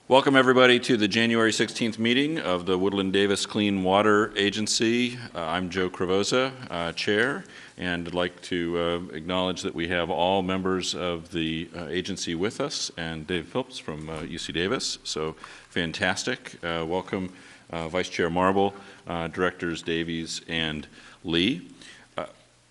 Welcome everybody to the January 16th meeting of the Woodland Davis Clean Water Agency. I'm Joe Cravoza, Chair, and I'd like to acknowledge that we have all members of the agency with us, and Dave Phillips from UC Davis, so fantastic. Welcome Vice Chair Marble, Directors Davies and Lee.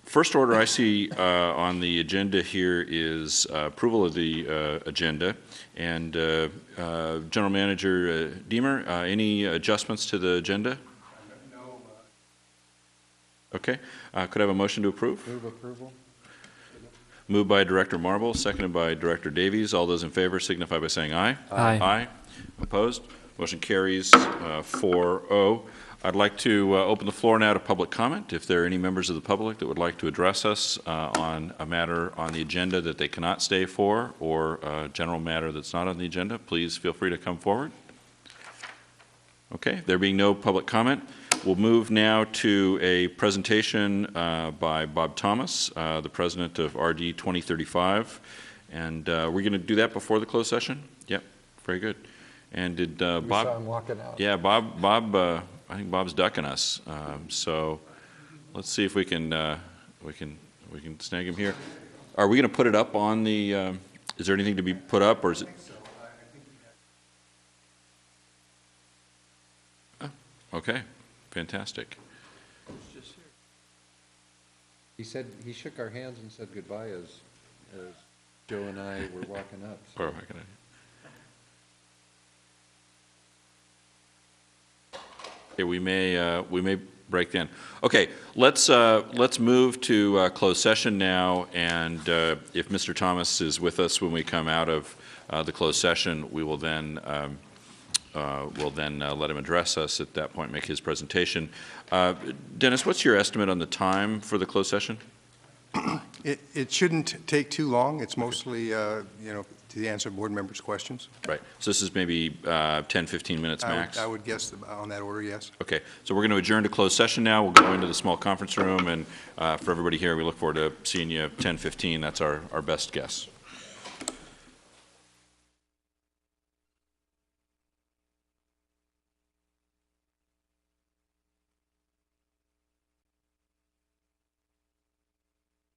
First order I see on the agenda here is approval of the agenda. And General Manager Deemer, any adjustments to the agenda? No. Okay. Could I have a motion to approve? Move approval. Moved by Director Marble, seconded by Director Davies. All those in favor signify by saying aye. Aye. Aye. Opposed? Motion carries 4-0. I'd like to open the floor now to public comment. If there are any members of the public that would like to address us on a matter on the agenda that they cannot stay for, or a general matter that's not on the agenda, please feel free to come forward. Okay, there being no public comment, we'll move now to a presentation by Bob Thomas, the president of RD 2035. And we're going to do that before the closed session? Yep, very good. And did Bob? We saw him walking out. Yeah, Bob. I think Bob's ducking us. So let's see if we can snag him here. Are we going to put it up on the? Is there anything to be put up, or is it? Oh, okay, fantastic. He said he shook our hands and said goodbye as Joe and I were walking up. So. Oh, I can. Okay, we may break then. Okay, let's move to closed session now, and if Mr. Thomas is with us when we come out of the closed session, we will then let him address us at that point, make his presentation. Dennis, what's your estimate on the time for the closed session? It shouldn't take too long. It's mostly, to answer board members' questions. Right. So this is maybe 10, 15 minutes max? I would guess on that order, yes. Okay. So we're going to adjourn to closed session now. We'll go into the small conference room, and for everybody here, we look forward to seeing you 10, 15. That's our best guess.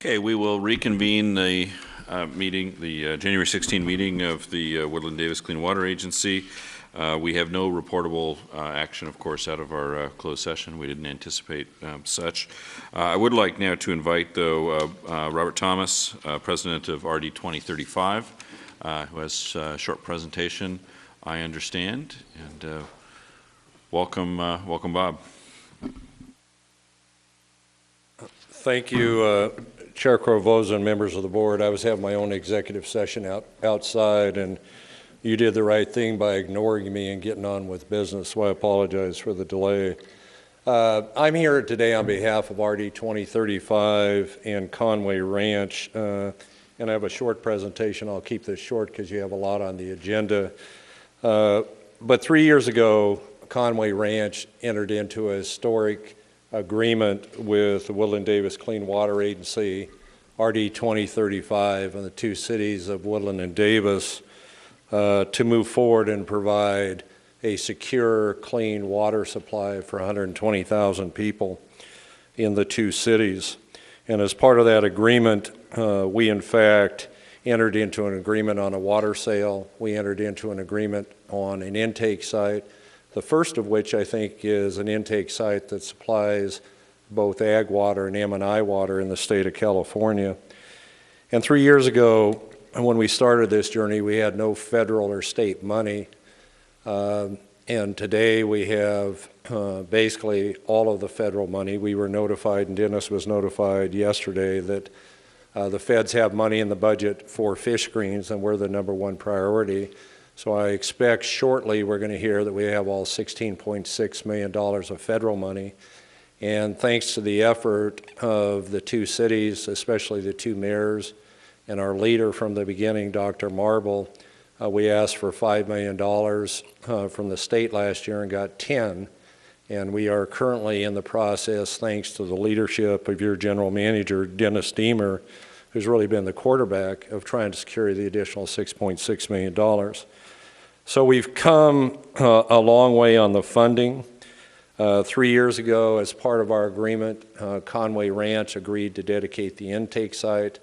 Okay, we will reconvene the meeting, the January 16 meeting of the Woodland Davis Clean Water Agency. We have no reportable action, of course, out of our closed session. We didn't anticipate such. I would like now to invite, though, Robert Thomas, President of RD 2035, who has a short presentation, I understand. And welcome, Bob. Thank you, Chair Cravoza and members of the board. I was having my own executive session outside, and you did the right thing by ignoring me and getting on with business, so I apologize for the delay. I'm here today on behalf of RD 2035 and Conway Ranch, and I have a short presentation. I'll keep this short because you have a lot on the agenda. But 3 years ago, Conway Ranch entered into a historic agreement with the Woodland Davis Clean Water Agency, RD 2035, and the two cities of Woodland and Davis to move forward and provide a secure, clean water supply for 120,000 people in the two cities. And as part of that agreement, we in fact entered into an agreement on a water sale. We entered into an agreement on an intake site, the first of which I think is an intake site that supplies both ag water and M&I water in the state of California. And 3 years ago, when we started this journey, we had no federal or state money. And today we have basically all of the federal money. We were notified, and Dennis was notified yesterday, that the feds have money in the budget for fish screens, and we're the #1 priority. So I expect shortly we're going to hear that we have all $16.6 million of federal money. And thanks to the effort of the two cities, especially the two mayors, and our leader from the beginning, Dr. Marble, we asked for $5 million from the state last year and got 10. And we are currently in the process, thanks to the leadership of your general manager, Dennis Deemer, who's really been the quarterback of trying to secure the additional $6.6 million. So we've come a long way on the funding. 3 years ago, as part of our agreement, Conway Ranch agreed to dedicate the intake site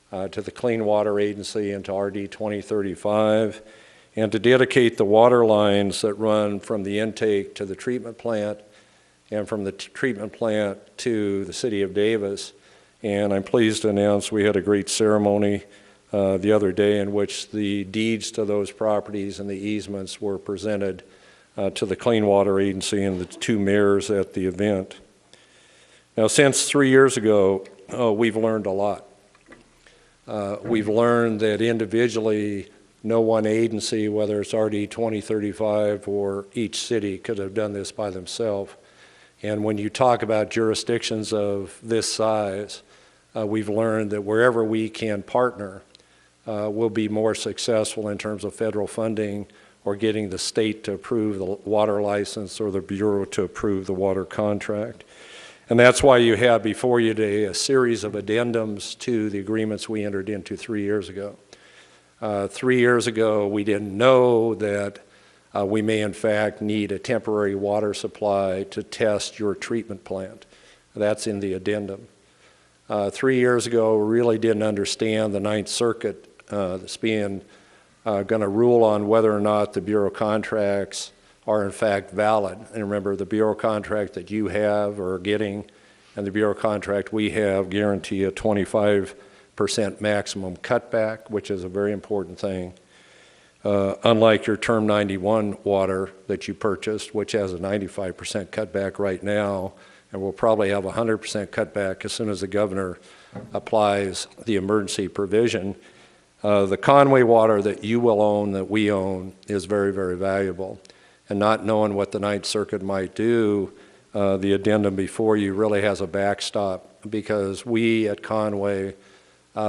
to the Clean Water Agency and to RD 2035, and to dedicate the water lines that run from the intake to the treatment plant and from the treatment plant to the city of Davis. And I'm pleased to announce we had a great ceremony the other day in which the deeds to those properties and the easements were presented to the Clean Water Agency and the two mayors at the event. Now, since 3 years ago, we've learned a lot. We've learned that individually, no one agency, whether it's RD 2035 or each city, could have done this by themselves. And when you talk about jurisdictions of this size, we've learned that wherever we can partner, we'll be more successful in terms of federal funding or getting the state to approve the water license or the Bureau to approve the water contract. And that's why you have before you today a series of addendums to the agreements we entered into 3 years ago. 3 years ago, we didn't know that we may in fact need a temporary water supply to test your treatment plant. That's in the addendum. 3 years ago, we really didn't understand the Ninth Circuit that's being going to rule on whether or not the Bureau contracts are in fact valid. And remember, the Bureau contract that you have or are getting and the Bureau contract we have guarantee a 25% maximum cutback, which is a very important thing. Unlike your Term 91 water that you purchased, which has a 95% cutback right now, and will probably have a 100% cutback as soon as the governor applies the emergency provision. The Conway water that you will own, that we own, is very, very valuable. And not knowing what the Ninth Circuit might do, the addendum before you really has a backstop, because we at Conway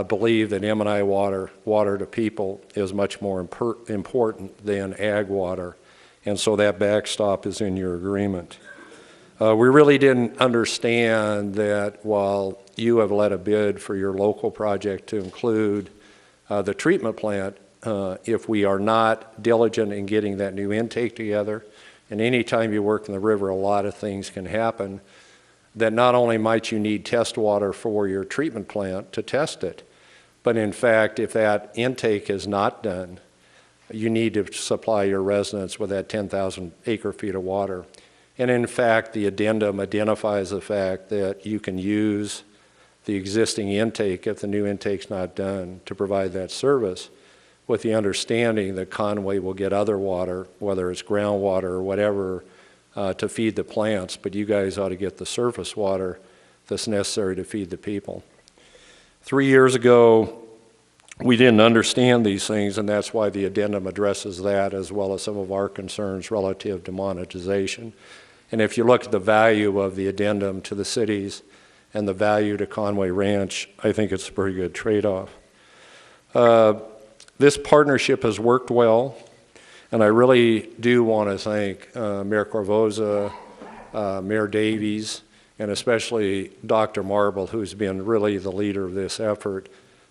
believe that M&I water, water to people, is much more important than ag water. And so that backstop is in your agreement. We really didn't understand that while you have let a bid for your local project to include the treatment plant, if we are not diligent in getting that new intake together, and anytime you work in the river, a lot of things can happen, that not only might you need test water for your treatment plant to test it, but in fact, if that intake is not done, you need to supply your residents with that 10,000 acre feet of water. And in fact, the addendum identifies the fact that you can use the existing intake, if the new intake's not done, to provide that service, with the understanding that Conway will get other water, whether it's groundwater or whatever, to feed the plants, but you guys ought to get the surface water that's necessary to feed the people. 3 years ago, we didn't understand these things, and that's why the addendum addresses that, as well as some of our concerns relative to monetization. And if you look at the value of the addendum to the cities and the value to Conway Ranch, I think it's a pretty good trade-off. This partnership has worked well, and I really do want to thank Mayor Corvoza, Mayor Davies, and especially Dr. Marble, who's been really the leader of this effort,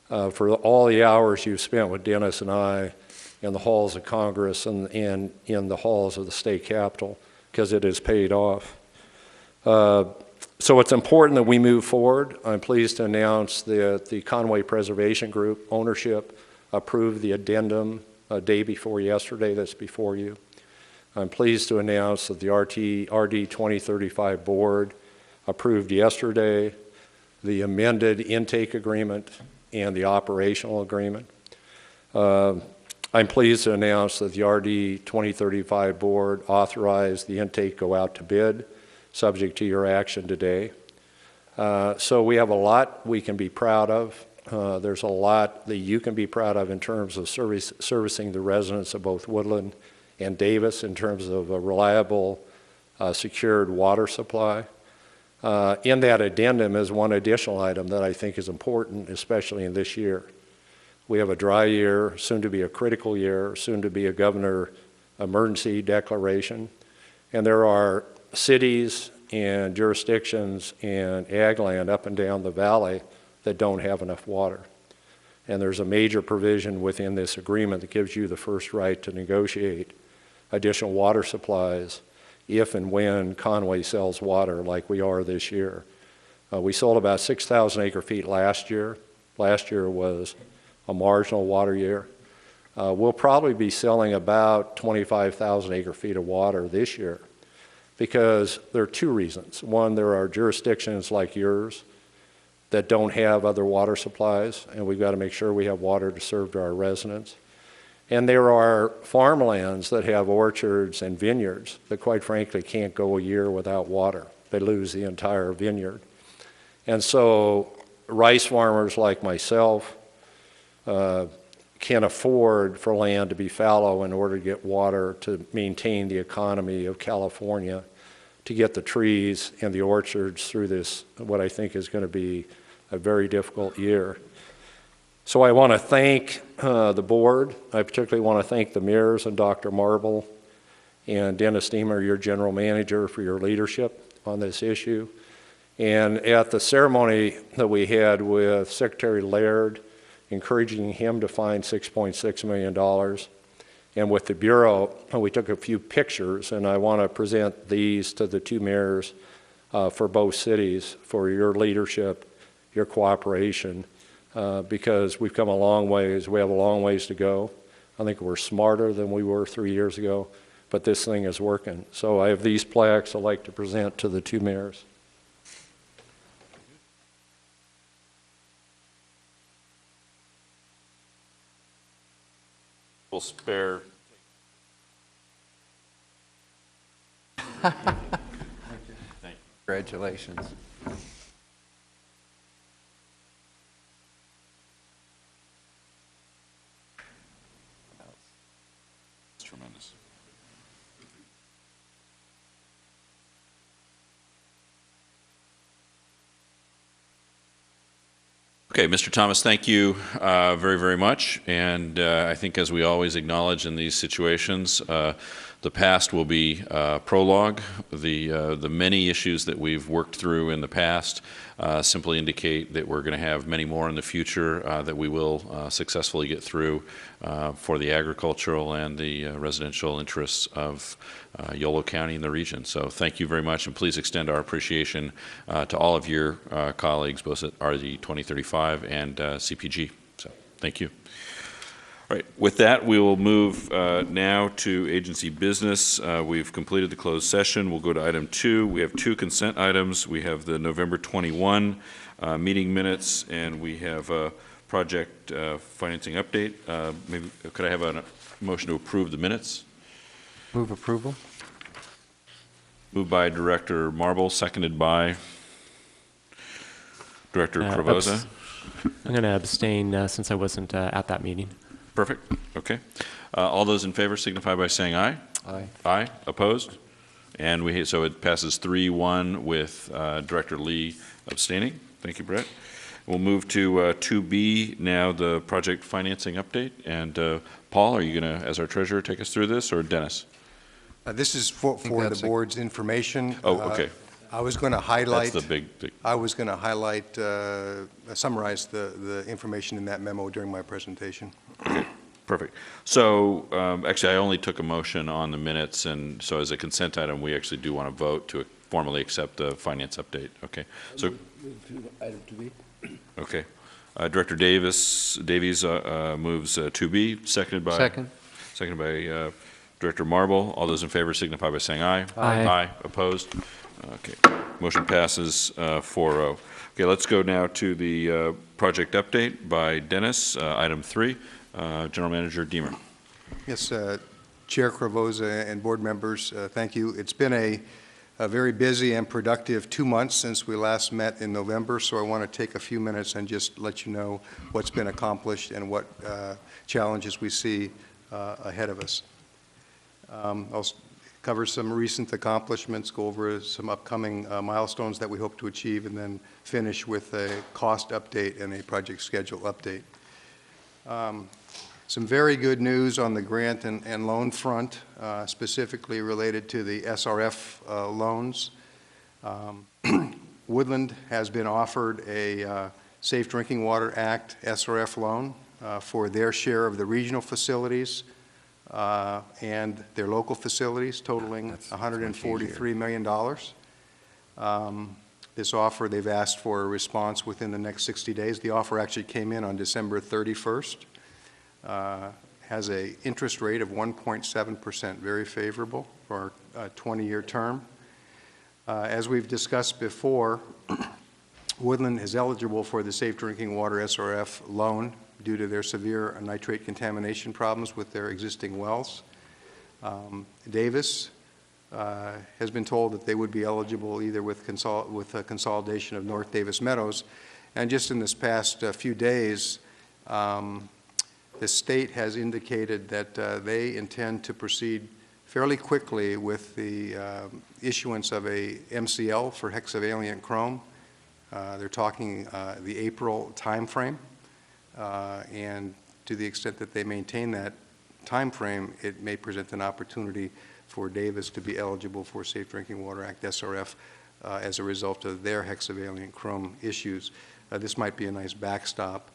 for all the hours you've spent with Dennis and I in the halls of Congress and in the halls of the state capitol, because it has paid off. So it's important that we move forward. I'm pleased to announce that the Conway Preservation Group ownership approved the addendum a day before yesterday that's before you. I'm pleased to announce that the RD 2035 board approved yesterday the amended intake agreement and the operational agreement. I'm pleased to announce that the RD 2035 board authorized the intake go out to bid, subject to your action today. So we have a lot we can be proud of. There's a lot that you can be proud of in terms of servicing the residents of both Woodland and Davis in terms of a reliable, secured water supply. In that addendum is one additional item that I think is important, especially in this year. We have a dry year, soon to be a critical year, soon to be a governor emergency declaration, and there are cities and jurisdictions and ag land up and down the valley that don't have enough water. And there's a major provision within this agreement that gives you the first right to negotiate additional water supplies if and when Conway sells water like we are this year. We sold about 6,000 acre-feet last year. Last year was a marginal water year. We'll probably be selling about 25,000 acre-feet of water this year because there are two reasons. One, there are jurisdictions like yours that don't have other water supplies, and we've got to make sure we have water to serve to our residents. And there are farmlands that have orchards and vineyards that, quite frankly, can't go a year without water. They lose the entire vineyard. And so rice farmers like myself can afford for land to be fallow in order to get water to maintain the economy of California, to get the trees and the orchards through this, what I think is going to be a very difficult year. So I want to thank the board. I particularly want to thank the mayors and Dr. Marble and Dennis Deemer, your general manager, for your leadership on this issue. And at the ceremony that we had with Secretary Laird, encouraging him to find $6.6 million, and with the Bureau, we took a few pictures, and I want to present these to the two mayors for both cities for your leadership, your cooperation, because we've come a long ways. We have a long ways to go. I think we're smarter than we were 3 years ago, but this thing is working. So I have these plaques I'd like to present to the two mayors. We'll spare. Thank you. Congratulations. It's tremendous. Okay, Mr. Thomas, thank you very, very much. And I think, as we always acknowledge in these situations, the past will be prologue. The many issues that we've worked through in the past simply indicate that we're going to have many more in the future that we will successfully get through for the agricultural and the residential interests of Yolo County and the region. So thank you very much, and please extend our appreciation to all of your colleagues, both at RD 2035 and CPG. So thank you. All right, with that, we will move now to agency business. We've completed the closed session. We'll go to item 2. We have 2 consent items. We have the November 21 meeting minutes, and we have a project financing update. Maybe could I have a motion to approve the minutes? Move approval. Moved by Director Marble, seconded by Director Cravoza. I'm going to abstain since I wasn't at that meeting. Perfect. Okay. All those in favor signify by saying aye. Aye. Aye. Opposed? And so it passes 3-1 with Director Lee abstaining. Thank you, Brett. We'll move to 2B now, the project financing update. And Paul, are you going to, as our treasurer, take us through this, or Dennis? This is for the board's information. Oh, okay. I was going to highlight. That's the big. I was going to highlight, summarize the information in that memo during my presentation. Okay, perfect. So actually, I only took a motion on the minutes, and so as a consent item, we actually do want to vote to formally accept the finance update. Okay. So. Item 2B. Okay. Director Davies moves 2B, seconded by Director Marble. All those in favor signify by saying aye. Aye. Aye. Opposed? Okay. Motion passes 4-0. Okay, let's go now to the project update by Dennis. Item 3, General Manager Deemer. Yes, Chair Cravoza and board members, thank you. It's been a very busy and productive 2 months since we last met in November, so I want to take a few minutes and just let you know what's been accomplished and what challenges we see ahead of us. I'll cover some recent accomplishments, go over some upcoming milestones that we hope to achieve, and then finish with a cost update and a project schedule update. Some very good news on the grant and loan front, specifically related to the SRF loans. Woodland has been offered a Safe Drinking Water Act SRF loan for their share of the regional facilities and their local facilities totaling $143 million. This offer, they've asked for a response within the next 60 days. The offer actually came in on December 31st. Has an interest rate of 1.7%, very favorable for a 20-year term. As we've discussed before, Woodland is eligible for the Safe Drinking Water SRF loan due to their severe nitrate contamination problems with their existing wells. Davis has been told that they would be eligible either with a consolidation of North Davis Meadows. And just in this past few days, the state has indicated that they intend to proceed fairly quickly with the issuance of a MCL for hexavalent chrome. They're talking the April timeframe, and to the extent that they maintain that timeframe, it may present an opportunity for Davis to be eligible for Safe Drinking Water Act SRF as a result of their hexavalent chrome issues. This might be a nice backstop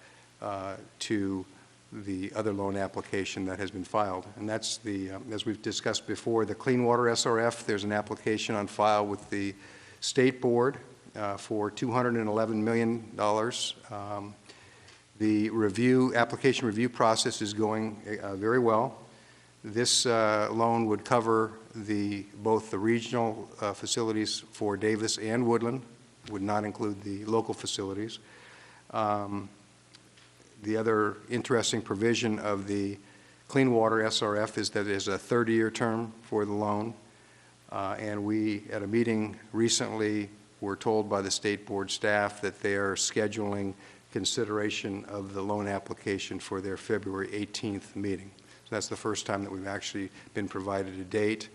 to the other loan application that has been filed. And that's the, as we've discussed before, the Clean Water SRF. There's an application on file with the State Board for $211 million. The application review process is going very well. This loan would cover both the regional facilities for Davis and Woodland, would not include the local facilities. The other interesting provision of the Clean Water SRF is that it is a 30-year term for the loan. And we, at a meeting recently, were told by the State Board staff that they are scheduling consideration of the loan application for their February 18th meeting. So that's the first time that we've actually been provided a date.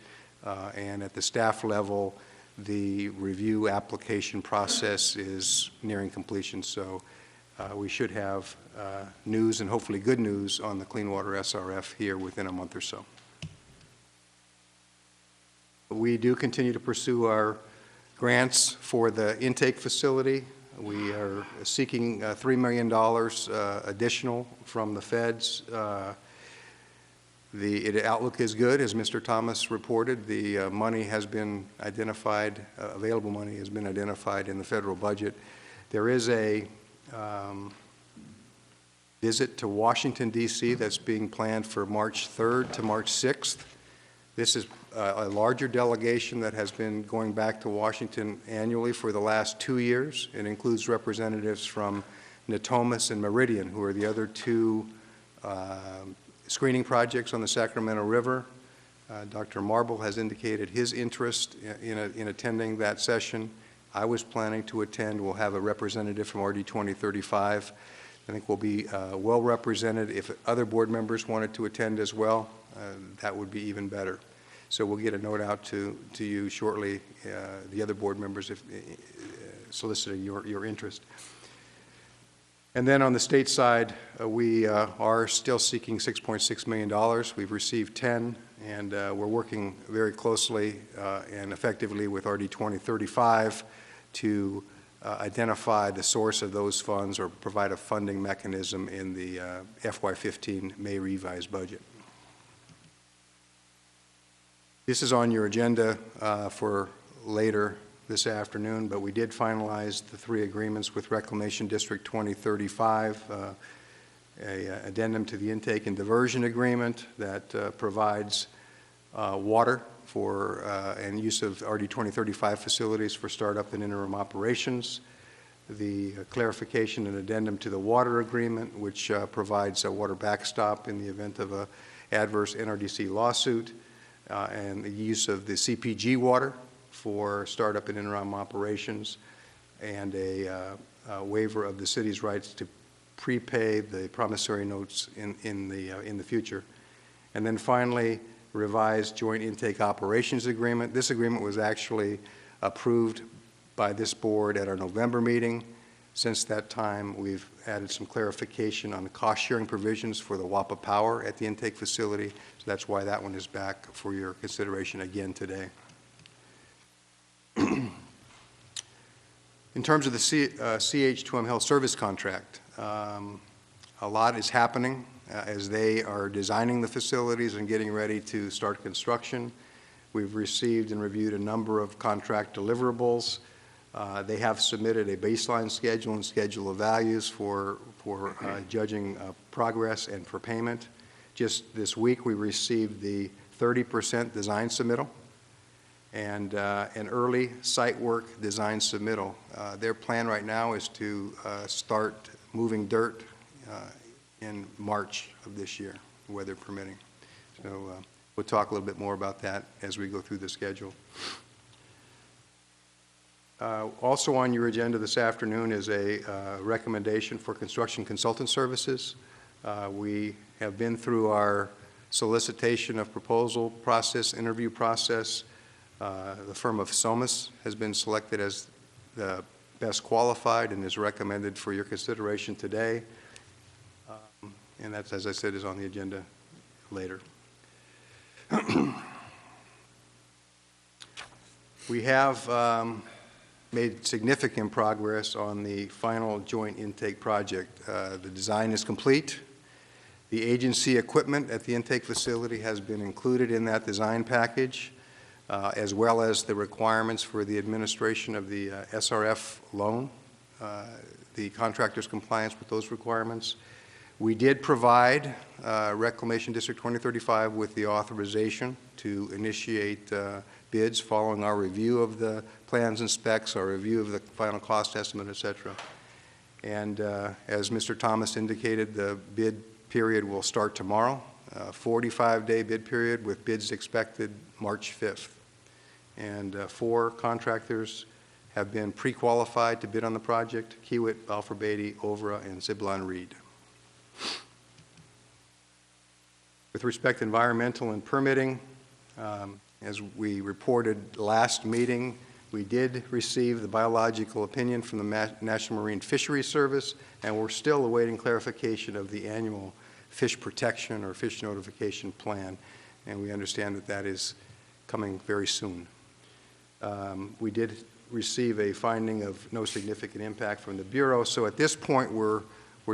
And at the staff level, the review application process is nearing completion. So we should have news, and hopefully good news, on the Clean Water SRF here within a month or so. We do continue to pursue our grants for the intake facility. We are seeking $3 million additional from the feds. The outlook is good, as Mr. Thomas reported. The money has been identified, available money has been identified in the federal budget. There is a visit to Washington, D.C. that's being planned for March 3rd to March 6th. This is a larger delegation that has been going back to Washington annually for the last 2 years. It includes representatives from Natomas and Meridian, who are the other two screening projects on the Sacramento River. Dr. Marble has indicated his interest in attending that session. I was planning to attend. We'll have a representative from RD 2035. I think we'll be well represented. If other board members wanted to attend as well, that would be even better. So we'll get a note out to you shortly, the other board members, if soliciting your interest. And then on the state side, we are still seeking $6.6 million. We've received 10, and we're working very closely and effectively with RD 2035 to identify the source of those funds or provide a funding mechanism in the FY15 May revised budget. This is on your agenda for later this afternoon, but we did finalize the 3 agreements with Reclamation District 2035, an addendum to the intake and diversion agreement that provides water for and use of RD 2035 facilities for startup and interim operations, the clarification and addendum to the water agreement, which provides a water backstop in the event of an adverse NRDC lawsuit, and the use of the CPG water for startup and interim operations, and a waiver of the city's rights to prepay the promissory notes in the future. And then finally, revised joint intake operations agreement. This agreement was actually approved by this board at our November meeting. Since that time, we've added some clarification on the cost-sharing provisions for the WAPA power at the intake facility. So that's why that one is back for your consideration again today. In terms of the CH2M Health Service contract, a lot is happening as they are designing the facilities and getting ready to start construction. We've received and reviewed a number of contract deliverables. They have submitted a baseline schedule and schedule of values for judging progress and for payment. Just this week, we received the 30% design submittal and an early site work design submittal. Their plan right now is to start moving dirt in March of this year, weather permitting. So we'll talk a little bit more about that as we go through the schedule. Also on your agenda this afternoon is a recommendation for construction consultant services. We have been through our solicitation of proposal process, interview process. The firm of Somas has been selected as the best qualified and is recommended for your consideration today. And that's, as I said, is on the agenda later. We have made significant progress on the final joint intake project. The design is complete. The agency equipment at the intake facility has been included in that design package, as well as the requirements for the administration of the SRF loan, the contractor's compliance with those requirements. We did provide Reclamation District 2035 with the authorization to initiate bids following our review of the plans and specs, our review of the final cost estimate, et cetera. And as Mr. Thomas indicated, the bid period will start tomorrow, 45-day bid period with bids expected March 5th. And 4 contractors have been pre-qualified to bid on the project: Kiewit, Balfour Beatty, Ovra, and Ziblon Reed. With respect to environmental and permitting, as we reported last meeting, we did receive the biological opinion from the National Marine Fisheries Service, and we're still awaiting clarification of the annual fish protection or fish notification plan, and we understand that that is coming very soon. We did receive a finding of no significant impact from the Bureau, so at this point we're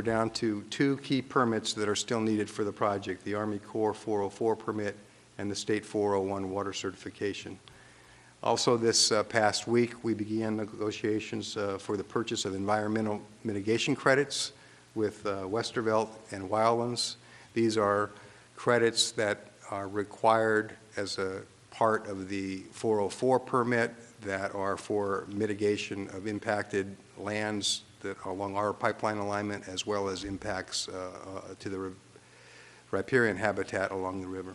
down to 2 key permits that are still needed for the project: the Army Corps 404 permit and the State 401 water certification. Also this past week, we began negotiations for the purchase of environmental mitigation credits with Westervelt and Wildlands. These are credits that are required as a part of the 404 permit that are for mitigation of impacted lands that along our pipeline alignment, as well as impacts to the riparian habitat along the river.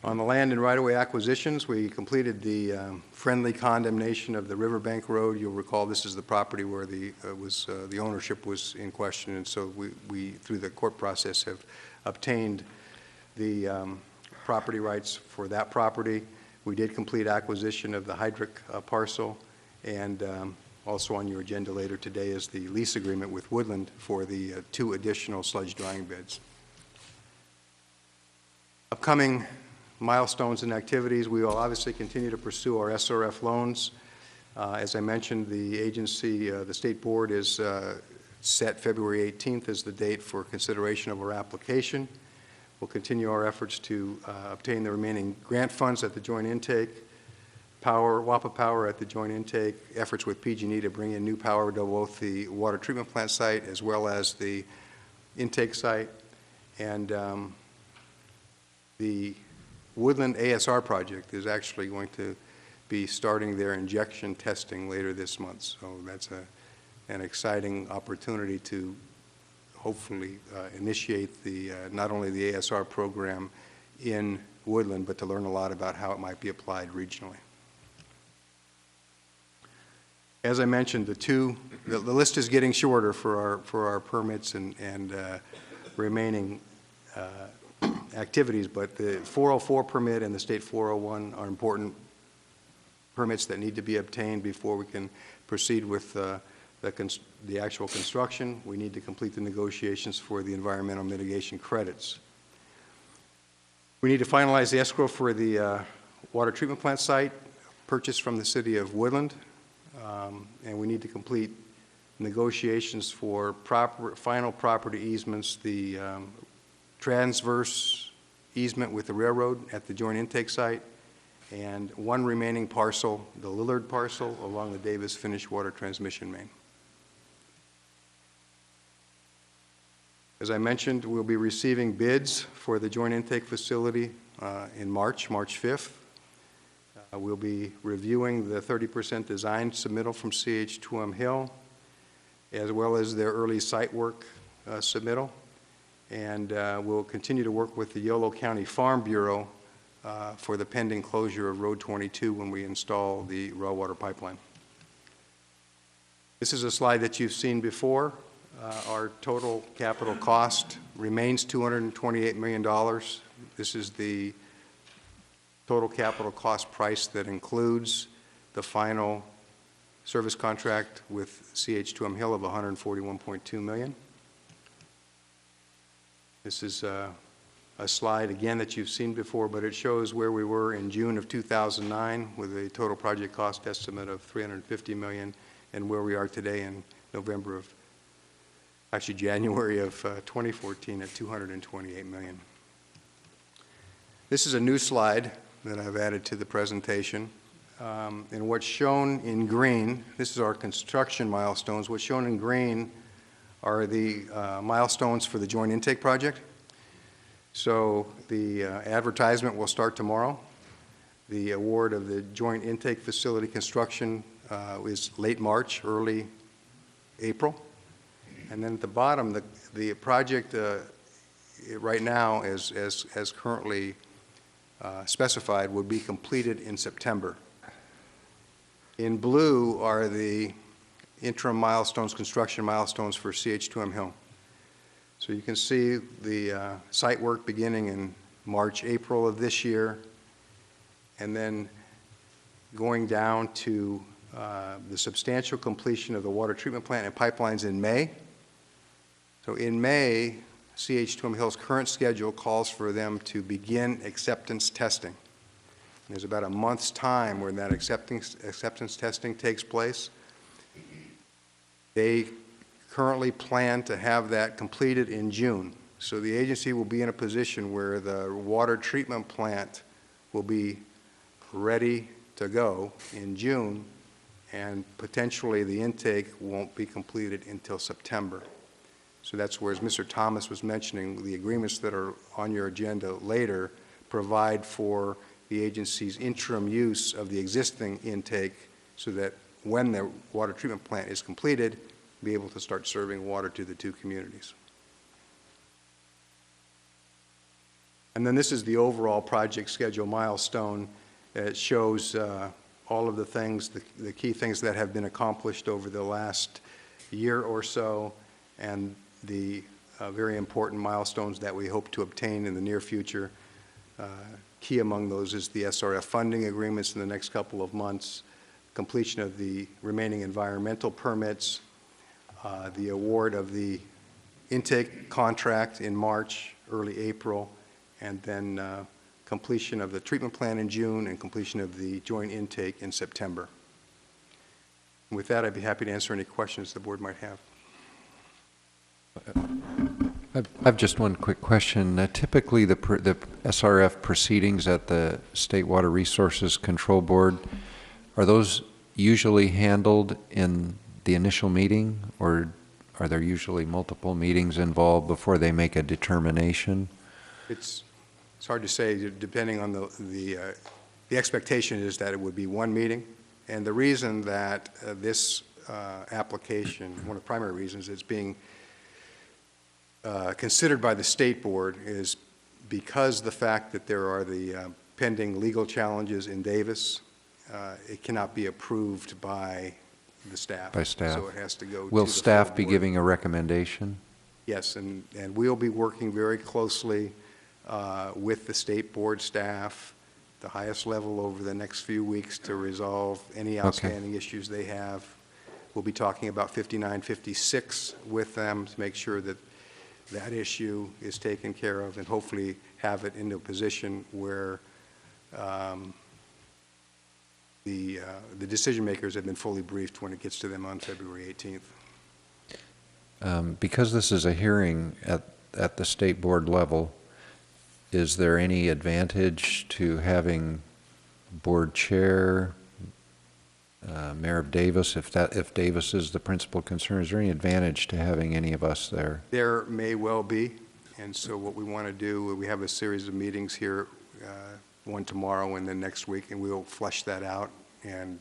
On the land and right-of-way acquisitions, we completed the friendly condemnation of the Riverbank Road. You'll recall this is the property where the ownership was in question, and so we through the court process have obtained the property rights for that property. We did complete acquisition of the Hydric parcel, and also on your agenda later today is the lease agreement with Woodland for the 2 additional sludge drying beds. Upcoming milestones and activities: we will obviously continue to pursue our SRF loans. As I mentioned, the agency, the State Board, is set February 18th as the date for consideration of our application. We'll continue our efforts to obtain the remaining grant funds at the joint intake, WAPA Power at the joint intake, efforts with PG&E to bring in new power to both the water treatment plant site as well as the intake site, and the Woodland ASR project is actually going to be starting their injection testing later this month. So that's an exciting opportunity to hopefully initiate the not only the ASR program in Woodland, but to learn a lot about how it might be applied regionally. As I mentioned, the list is getting shorter for our permits and remaining activities, but the 404 permit and the State 401 are important permits that need to be obtained before we can proceed with the actual construction. We need to complete the negotiations for the environmental mitigation credits. We need to finalize the escrow for the water treatment plant site. purchased from the city of Woodland, and we need to complete negotiations for final property easements, the transverse easement with the railroad at the joint intake site, and one remaining parcel, the Lillard parcel, along the Davis finished water transmission main. As I mentioned, we'll be receiving bids for the joint intake facility in March 5th. We'll be reviewing the 30% design submittal from CH2M Hill, as well as their early site work submittal. And we'll continue to work with the Yolo County Farm Bureau for the pending closure of Road 22 when we install the raw water pipeline. This is a slide that you've seen before. Our total capital cost remains $228 million. This is the total capital cost price that includes the final service contract with CH2M Hill of $141.2 million. This is a slide, again, that you've seen before, but it shows where we were in June of 2009 with a total project cost estimate of $350 million, and where we are today in January of 2014 at $228 million. This is a new slide that I've added to the presentation. And what's shown in green, this is our construction milestones. What's shown in green are the milestones for the joint intake project. So the advertisement will start tomorrow. The award of the joint intake facility construction is late March, early April. And then at the bottom, the project right now, as currently specified, would be completed in September. In blue are the interim milestones, construction milestones for CH2M Hill. So you can see the site work beginning in March, April of this year, and then going down to the substantial completion of the water treatment plant and pipelines in May. So in May, CH2M Hill's current schedule calls for them to begin acceptance testing. There's about a month's time when that acceptance testing takes place. They currently plan to have that completed in June. So the agency will be in a position where the water treatment plant will be ready to go in June, and potentially the intake won't be completed until September. So that's where, as Mr. Thomas was mentioning, the agreements that are on your agenda later provide for the agency's interim use of the existing intake so that when the water treatment plant is completed, be able to start serving water to the two communities. And then this is the overall project schedule milestone. It shows all of the things, the key things that have been accomplished over the last year or so, and the very important milestones that we hope to obtain in the near future. Key among those is the SRF funding agreements in the next couple of months, completion of the remaining environmental permits, the award of the intake contract in March, early April, and then completion of the treatment plan in June and completion of the joint intake in September. And with that, I'd be happy to answer any questions the board might have. I've just one quick question. Typically, the SRF proceedings at the State Water Resources Control Board, are those usually handled in the initial meeting, or are there usually multiple meetings involved before they make a determination? It's hard to say, depending on the expectation is that it would be one meeting, and the reason that this application, one of the primary reasons it's being considered by the State Board is because the fact that there are the pending legal challenges in Davis, it cannot be approved by the staff. By staff. So it has to go to the Will staff full be board. giving a recommendation? Yes, and we'll be working very closely with the State Board staff, the highest level, over the next few weeks to resolve any outstanding issues they have. We'll be talking about 5956 with them to make sure that that issue is taken care of, and hopefully have it in a position where the decision makers have been fully briefed when it gets to them on February 18th. Because this is a hearing at the state board level, is there any advantage to having board chair, Mayor of Davis, if Davis is the principal concern? Is there any advantage to having any of us there? There may well be, and so what we want to do, we have a series of meetings here, one tomorrow and then next week, and we'll flesh that out and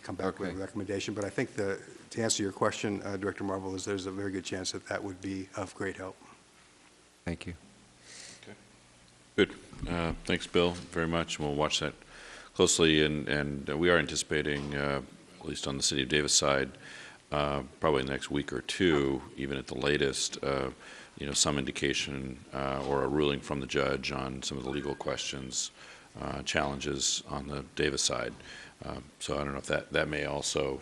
come back with a recommendation. But I think to answer your question, Director Marvel, is there's a very good chance that that would be of great help. Thank you. Good. Thanks, Bill, very much. We'll watch that closely, and we are anticipating, at least on the City of Davis side, probably in the next week or two, even at the latest, some indication or a ruling from the judge on some of the legal questions, challenges on the Davis side. So I don't know if that may also,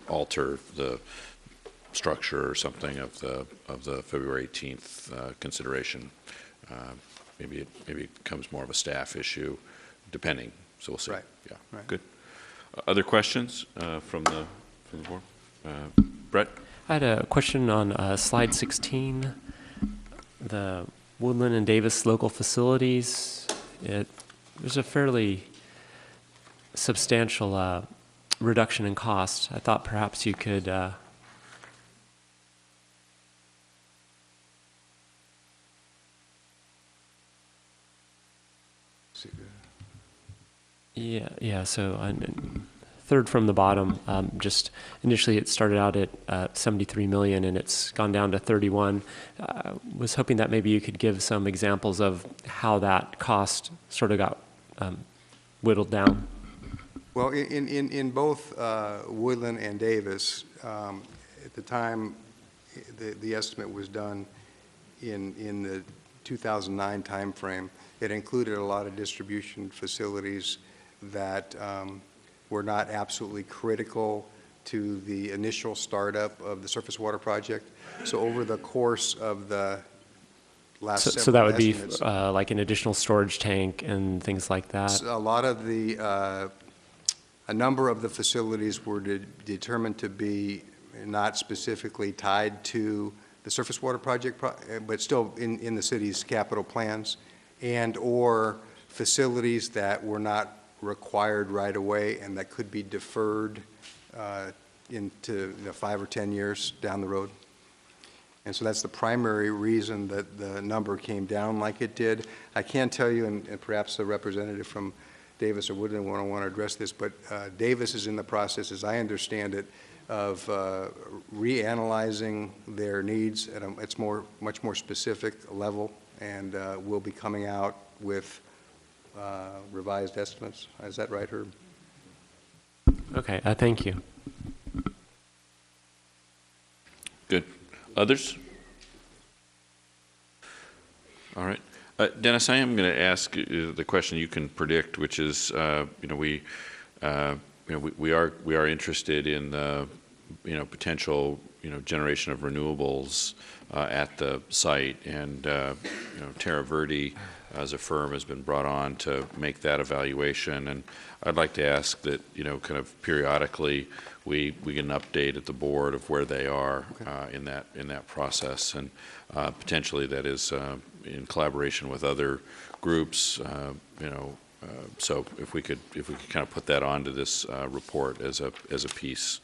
alter the structure or something of the February 18th consideration. Maybe it becomes more of a staff issue, depending. So we'll see. Right. Yeah. Right. Good. Other questions from the board? Brett? I had a question on slide 16, the Woodland and Davis local facilities. There's a fairly substantial reduction in cost. I thought perhaps you could Yeah. So third from the bottom, just initially it started out at 73 million and it's gone down to 31. Was hoping that maybe you could give some examples of how that cost sort of got whittled down. Well, in both Woodland and Davis, at the time the estimate was done in the 2009 timeframe, it included a lot of distribution facilities that were not absolutely critical to the initial startup of the surface water project. So over the course of the last So that would be estimates, like an additional storage tank and things like that. a lot of the a number of the facilities were determined to be not specifically tied to the surface water project, but still in the city's capital plans, and or facilities that were not required right away and that could be deferred into 5 or 10 years down the road. And so that's the primary reason that the number came down like it did. I can tell you, and perhaps the representative from Davis or Woodland will want to address this, but Davis is in the process, as I understand it, of reanalyzing their needs at a much more specific level, and will be coming out with revised estimates. Is that right, Herb? Okay, thank you. Good. Others? All right. Dennis, I am going to ask the question you can predict, which is, we are interested in the, potential, generation of renewables at the site, and Terra Verde as a firm has been brought on to make that evaluation, and I'd like to ask that, kind of periodically we get an update at the board of where they are in that process, and potentially that is in collaboration with other groups, so if we could kind of put that onto this report as a piece.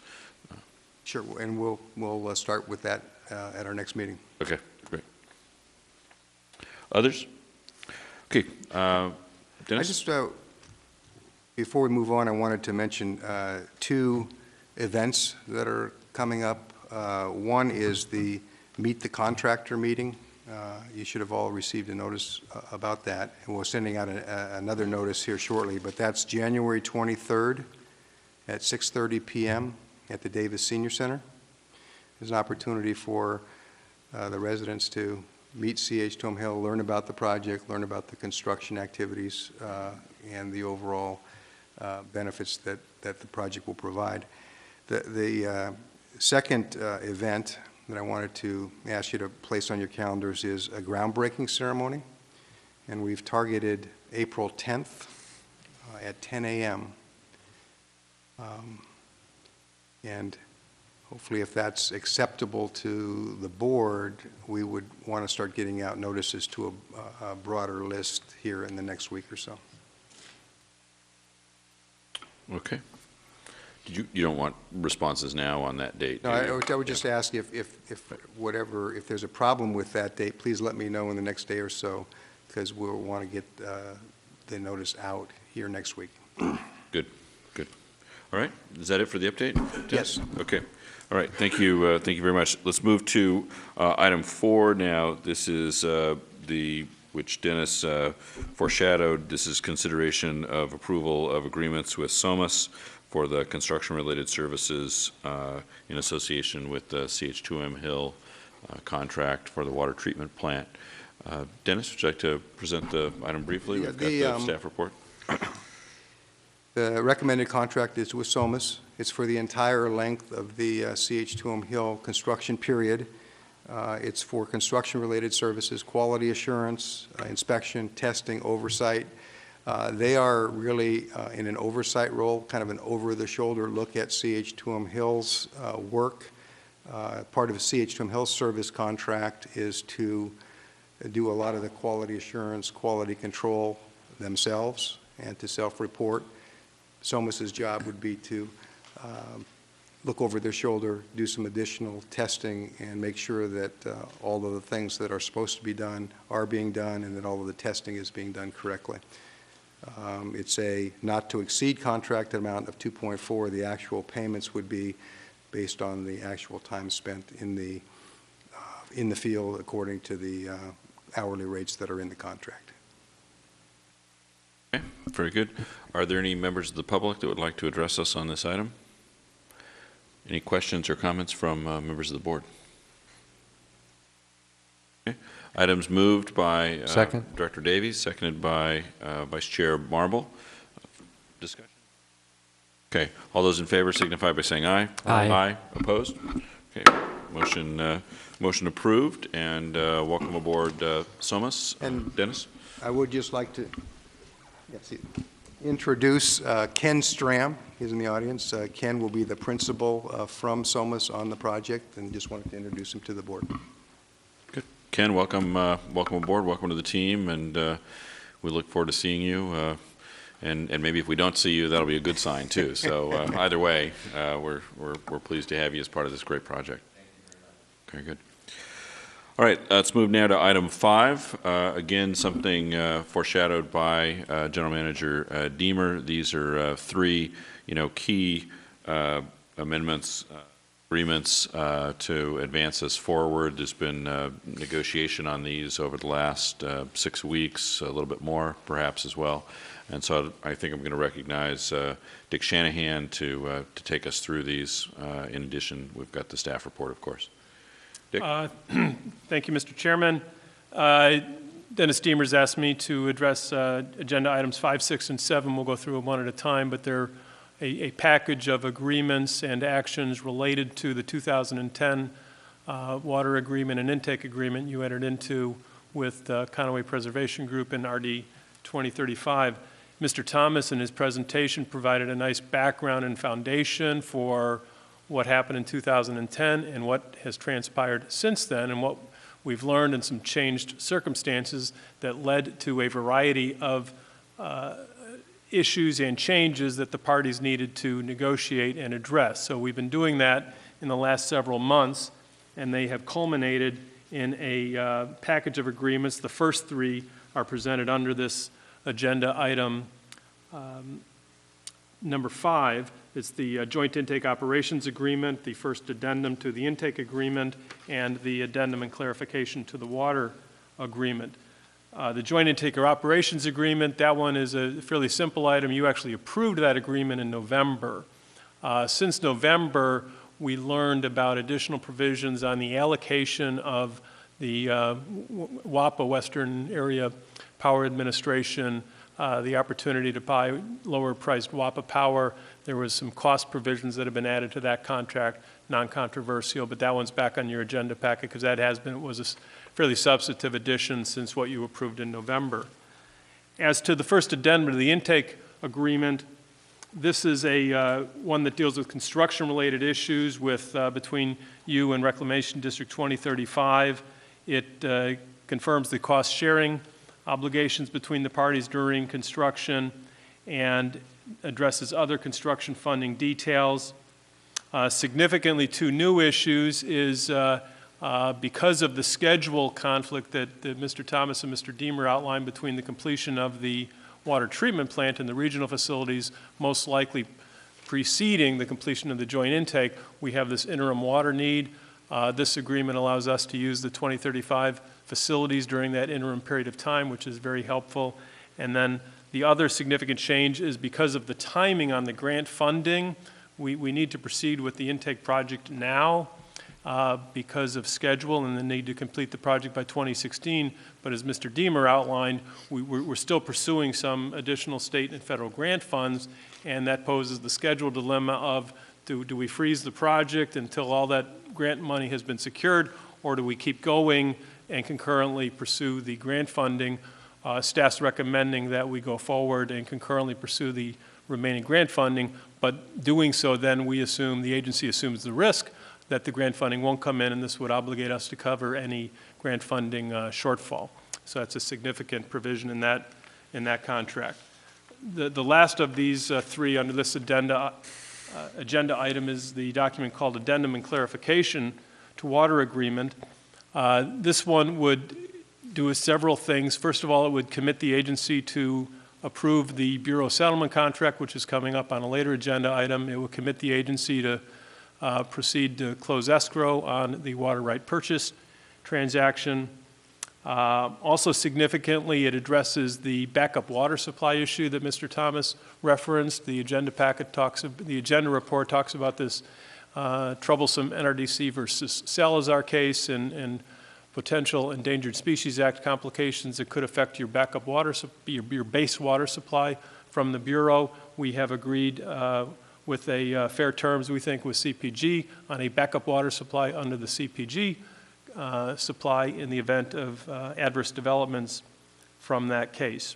Sure, and we'll start with that at our next meeting. Okay, great. Others? Okay, Dennis? I just, before we move on, I wanted to mention 2 events that are coming up. One is the Meet the Contractor meeting. You should have all received a notice about that, and we're sending out another notice here shortly, but that's January 23rd at 6:30 p.m. at the Davis Senior Center. There's an opportunity for the residents to meet C.H. Tom Hill, learn about the project, learn about the construction activities, and the overall benefits that the project will provide. The second event that I wanted to ask you to place on your calendars is a groundbreaking ceremony, and we've targeted April 10th at 10 a.m. And hopefully, if that's acceptable to the board, we would want to start getting out notices to a broader list here in the next week or so. Okay. You don't want responses now on that date? No, I would just ask if there's a problem with that date, please let me know in the next day or so, because we'll want to get the notice out here next week. Good, good. All right, is that it for the update? Yes. Okay. All right, thank you very much. Let's move to item 4 now. This is which Dennis foreshadowed. This is consideration of approval of agreements with SOMAS for the construction-related services in association with the CH2M Hill contract for the water treatment plant. Dennis, would you like to present the item briefly? Yeah, We've got the staff report. The recommended contract is with SOMAS. It's for the entire length of the CH2M Hill construction period. It's for construction-related services, quality assurance, inspection, testing, oversight. They are really in an oversight role, kind of an over-the-shoulder look at CH2M Hill's work. Part of a CH2M Hill service contract is to do a lot of the quality assurance, quality control themselves, and to self-report. SOMAS's job would be to look over their shoulder, do some additional testing, and make sure that all of the things that are supposed to be done are being done, and that all of the testing is being done correctly. It's a not-to-exceed contract amount of 2.4. The actual payments would be based on the actual time spent in the field according to the hourly rates that are in the contract. Okay, very good. Are there any members of the public that would like to address us on this item? Any questions or comments from members of the board? Okay. Items moved by Director Davies, seconded by Vice Chair Marble. Discussion? Okay. All those in favor signify by saying aye. Aye. Aye. Opposed? Okay. Motion approved, and welcome aboard, SOMAS. And Dennis? I would just like to introduce Ken Stram. He's in the audience. Ken will be the principal from SOMAS on the project, and just wanted to introduce him to the board. Good. Ken, welcome aboard. Welcome to the team, and we look forward to seeing you. And maybe if we don't see you, that'll be a good sign too. So either way, we're pleased to have you as part of this great project. Thank you very much. Okay, good. All right, let's move now to item 5. Again, something foreshadowed by General Manager Deemer. These are 3, key amendments, agreements to advance us forward. There's been negotiation on these over the last 6 weeks, a little bit more, perhaps as well. And so I think I'm going to recognize Dick Shanahan to take us through these. In addition, we've got the staff report, of course. Dick? Thank you, Mr. Chairman. Dennis Deemer's asked me to address agenda items 5, 6, and 7. We'll go through them one at a time, but they're a package of agreements and actions related to the 2010 water agreement and intake agreement you entered into with Conway Preservation Group and RD 2035. Mr. Thomas, in his presentation, provided a nice background and foundation for what happened in 2010 and what has transpired since then, and what we've learned and some changed circumstances that led to a variety of issues and changes that the parties needed to negotiate and address. So we've been doing that in the last several months, and they have culminated in a package of agreements. The first 3 are presented under this agenda item number 5. It's the Joint Intake Operations Agreement, the first addendum to the intake agreement, and the addendum and clarification to the water agreement. The Joint Intake Operations Agreement, that one is a fairly simple item. You actually approved that agreement in November. Since November, we learned about additional provisions on the allocation of the WAPA, Western Area Power Administration, the opportunity to buy lower-priced WAPA power. There was some cost provisions that have been added to that contract, non-controversial, but that one's back on your agenda packet because that was a fairly substantive addition since what you approved in November. As to the first addendum to the intake agreement. This is one that deals with construction-related issues between you and Reclamation District 2035. It confirms the cost-sharing obligations between the parties during construction and addresses other construction funding details. Significantly, two new issues is because of the schedule conflict that Mr. Thomas and Mr. Deemer outlined between the completion of the water treatment plant and the regional facilities, most likely preceding the completion of the joint intake, we have this interim water need. This agreement allows us to use the 2035 facilities during that interim period of time, which is very helpful. And then the other significant change is because of the timing on the grant funding, we need to proceed with the intake project now because of schedule and the need to complete the project by 2016. But as Mr. Deemer outlined, we're still pursuing some additional state and federal grant funds, and that poses the schedule dilemma of do we freeze the project until all that grant money has been secured, or do we keep going and concurrently pursue the grant funding? Staff's recommending that we go forward and concurrently pursue the remaining grant funding, but doing so then we assume, the agency assumes the risk that the grant funding won't come in, and this would obligate us to cover any grant funding shortfall. So that's a significant provision in that contract. The last of these three under this agenda item is the document called Addendum and Clarification to Water Agreement. This one would do several things. First of all, it would commit the agency to approve the Bureau Settlement Contract, which is coming up on a later agenda item. It would commit the agency to proceed to close escrow on the water right purchase transaction. Also significantly, it addresses the backup water supply issue that Mr. Thomas referenced. The agenda report talks about this troublesome NRDC versus Salazar case and potential Endangered Species Act complications that could affect your backup water, your base water supply from the Bureau. We have agreed with fair terms, we think, with CPG on a backup water supply under the CPG supply in the event of adverse developments from that case.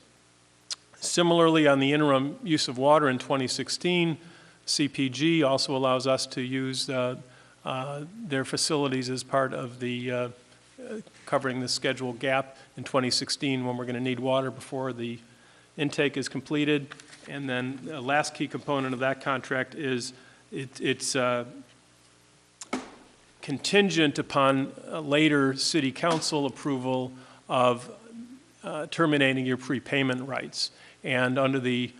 Similarly, on the interim use of water in 2016, CPG also allows us to use their facilities as part of the covering the schedule gap in 2016 when we're going to need water before the intake is completed. And then the last key component of that contract is it's contingent upon later city council approval of terminating your prepayment rights. And under the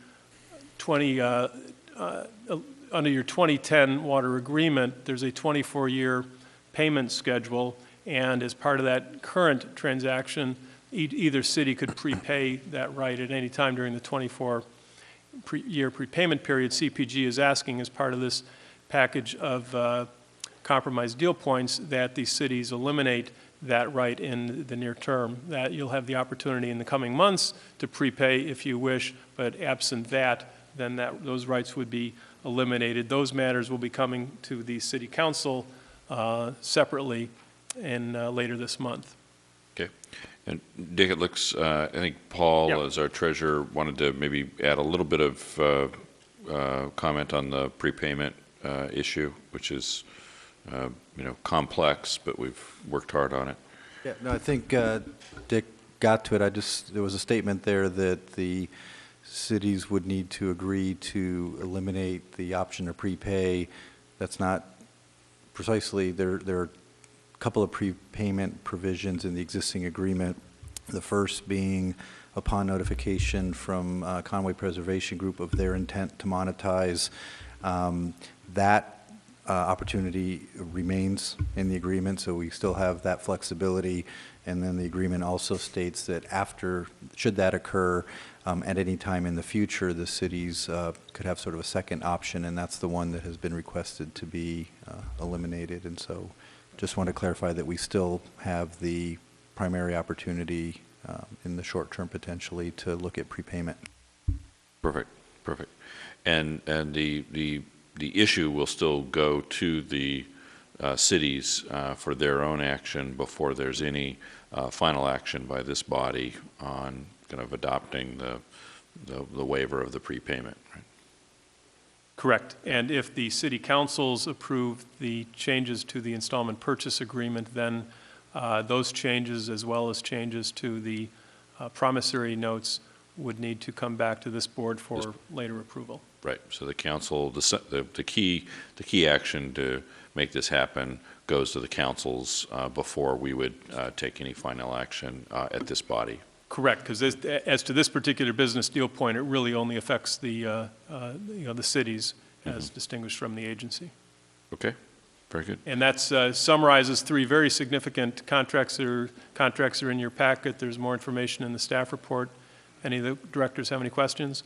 under your 2010 water agreement, there's a 24-year payment schedule, and as part of that current transaction, either city could prepay that right at any time during the 24-year prepayment period. CPG is asking, as part of this package of compromise deal points, that these cities eliminate that right in the near term. That you'll have the opportunity in the coming months to prepay if you wish, but absent that, then those rights would be eliminated. Those matters will be coming to the city council separately later this month. Okay. And Dick, it looks, I think Paul, as our treasurer, wanted to maybe add a little bit of comment on the prepayment issue, which is, complex, but we've worked hard on it. Yeah, no, I think Dick got to it. There was a statement there that the cities would need to agree to eliminate the option to prepay. That's not precisely, there are a couple of prepayment provisions in the existing agreement. The first being upon notification from Conway Preservation Group of their intent to monetize. That opportunity remains in the agreement, so we still have that flexibility. And then the agreement also states that should that occur at any time in the future, the cities could have sort of a second option, and that's the one that has been requested to be eliminated. And so just want to clarify that we still have the primary opportunity in the short term potentially to look at prepayment. Perfect, perfect. And the issue will still go to the cities for their own action before there's any final action by this body on kind of adopting the waiver of the prepayment. Right? Correct. And if the city councils approve the changes to the installment purchase agreement, then those changes, as well as changes to the promissory notes, would need to come back to this board for later approval. Right. So the council, the key action to make this happen goes to the councils before we would take any final action at this body. Correct, because as to this particular business deal point, it really only affects the the cities as distinguished from the agency. Okay, very good. And that summarizes 3 very significant contracts are in your packet. There's more information in the staff report. Any of the directors have any questions?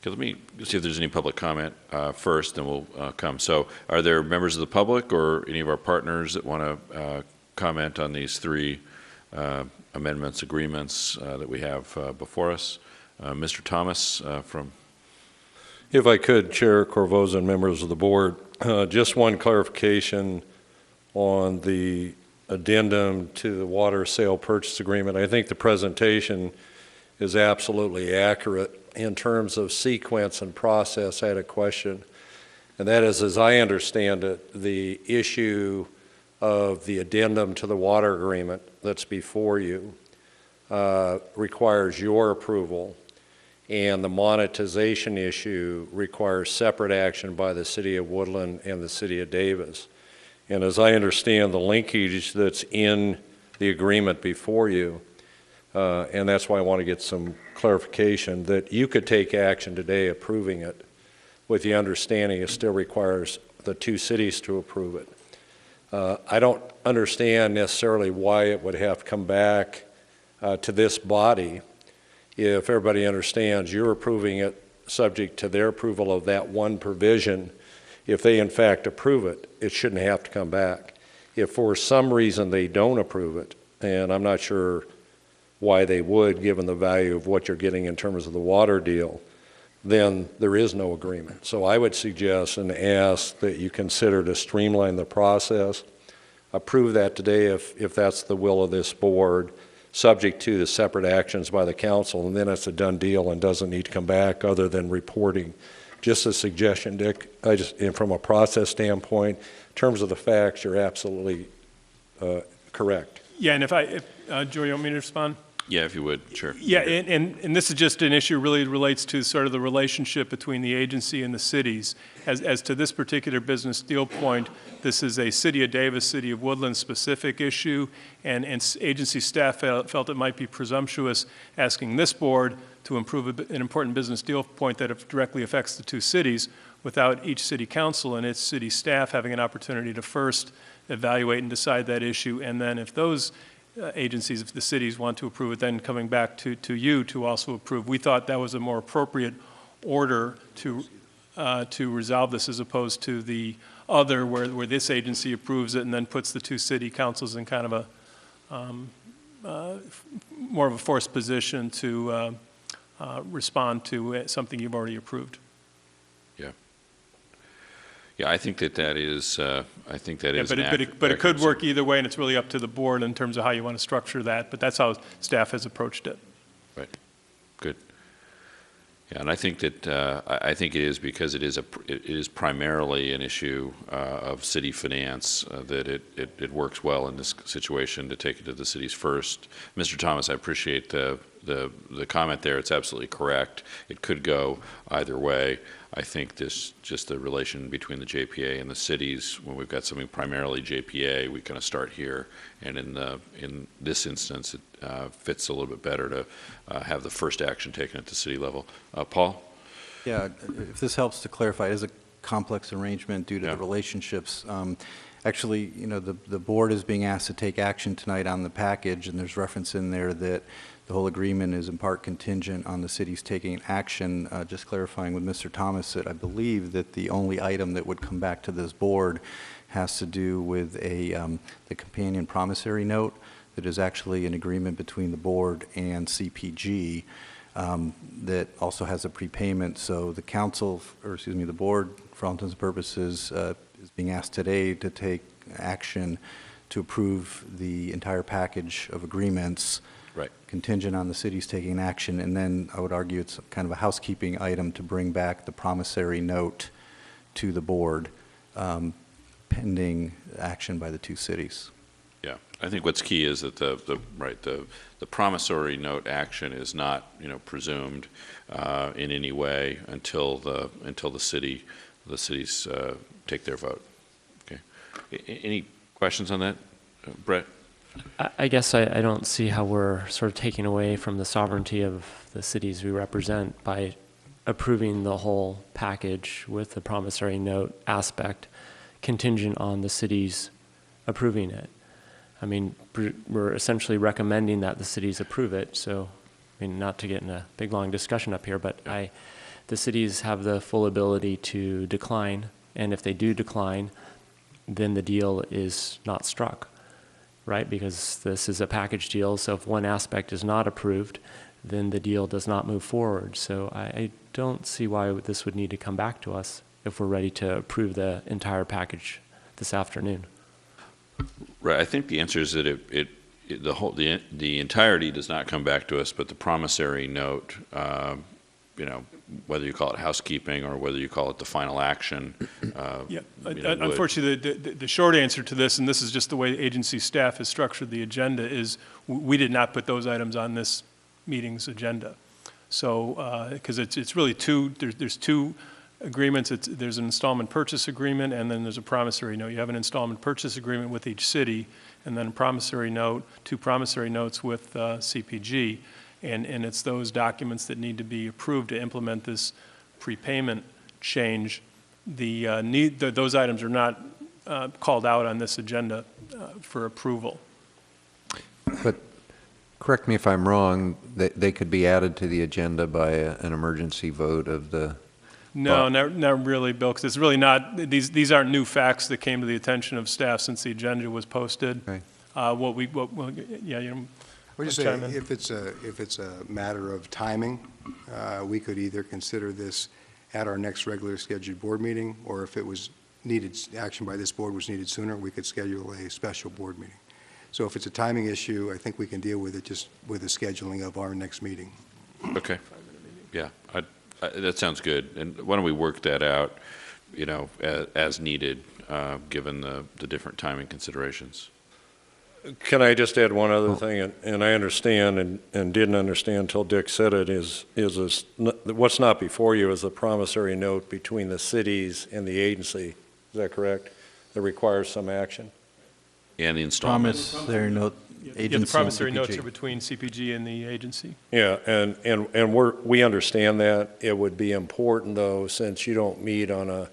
Okay, let me see if there's any public comment first, then we'll come. So are there members of the public or any of our partners that want to comment on these 3 amendments, agreements that we have before us? Mr. Thomas from... If I could, Chair Corvoza and members of the board, just one clarification on the addendum to the water sale purchase agreement. I think the presentation is absolutely accurate in terms of sequence and process. I had a question, and that is, as I understand it, the issue of the addendum to the water agreement that's before you requires your approval, and the monetization issue requires separate action by the City of Woodland and the City of Davis. And as I understand the linkage that's in the agreement before you, and that's why I want to get some clarification, that you could take action today approving it with the understanding it still requires the 2 cities to approve it. I don't understand necessarily why it would have to come back to this body if everybody understands you're approving it subject to their approval of that one provision. If they in fact approve it, it shouldn't have to come back. If for some reason they don't approve it, and I'm not sure why they would given the value of what you're getting in terms of the water deal, then there is no agreement. So I would suggest and ask that you consider to streamline the process, approve that today if that's the will of this board, subject to the separate actions by the council, and then it's a done deal and doesn't need to come back other than reporting. Just a suggestion, Dick, and from a process standpoint, in terms of the facts, you're absolutely correct. Yeah, and if Joe, you want me to respond? Yeah, if you would, sure. Yeah, and this is just an issue really relates to sort of the relationship between the agency and the cities. As to this particular business deal point, this is a City of Davis, City of Woodland specific issue, and agency staff felt it might be presumptuous asking this board to improve an important business deal point that directly affects the 2 cities without each city council and its city staff having an opportunity to first evaluate and decide that issue, and then if those agencies, if the cities want to approve it, then coming back to you to also approve. We thought that was a more appropriate order to resolve this as opposed to the other where this agency approves it and then puts the 2 city councils in kind of a more of a forced position to respond to something you've already approved. Yeah, I think that is. But it could work either way, and it's really up to the board in terms of how you want to structure that. But that's how staff has approached it. Right. Good. Yeah, and I think that I think it is because it is primarily an issue of city finance that it works well in this situation to take it to the cities first. Mr. Thomas, I appreciate the comment there. It's absolutely correct. It could go either way. I think just the relation between the JPA and the cities, when we've got something primarily JPA, we kind of start here. And in this instance, it fits a little bit better to have the first action taken at the city level. Paul? Yeah, if this helps to clarify, it is a complex arrangement due to the relationships. Actually, you know, the board is being asked to take action tonight on the package, and there's reference in there that the whole agreement is in part contingent on the cities taking action. Just clarifying with Mr. Thomas that I believe that the only item that would come back to this board has to do with the companion promissory note that is actually an agreement between the board and CPG that also has a prepayment. So the council, or excuse me, the board, for all intents and purposes, is being asked today to take action to approve the entire package of agreements Right. contingent on the cities taking action, and then I would argue it's kind of a housekeeping item to bring back the promissory note to the board pending action by the two cities. Yeah, I think what's key is that the promissory note action is not, presumed in any way until the cities take their vote. Okay. Any questions on that, Brett? I guess I don't see how we're sort of taking away from the sovereignty of the cities we represent by approving the whole package with the promissory note aspect contingent on the cities approving it. I mean, we're essentially recommending that the cities approve it. So, I mean, not to get in a big, long discussion up here, but the cities have the full ability to decline. And if they do decline, then the deal is not struck, right? Because this is a package deal. So if one aspect is not approved, then the deal does not move forward. So I don't see why this would need to come back to us if we're ready to approve the entire package this afternoon. Right. I think the answer is that the entirety does not come back to us, but the promissory note, whether you call it housekeeping or whether you call it the final action. Unfortunately, the short answer to this, and this is just the way agency staff has structured the agenda, is we did not put those items on this meeting's agenda. So, because it's really there's two agreements. There's an installment purchase agreement, and then there's a promissory note. You have an installment purchase agreement with each city, and then a promissory note, two promissory notes with CPG, and it's those documents that need to be approved to implement this prepayment change. Those items are not called out on this agenda for approval. But correct me if I'm wrong, they could be added to the agenda by an emergency vote of the... No, not really, Bill, because it's really not, these aren't new facts that came to the attention of staff since the agenda was posted. Right. We'll just say, if it's a matter of timing, we could either consider this at our next regular scheduled board meeting, or if it was needed, action by this board was needed sooner, we could schedule a special board meeting. So if it's a timing issue, I think we can deal with it just with the scheduling of our next meeting. Okay. Yeah, that sounds good. And why don't we work that out, as needed, given the different timing considerations. Can I just add one other thing? And I understand and didn't understand until Dick said it, is what's not before you is a promissory note between the cities and the agency. Is that correct? That requires some action? And the installment. Promissory note, agency The promissory and notes CPG. are between CPG and the agency. Yeah, and we understand that. It would be important, though, since you don't meet on a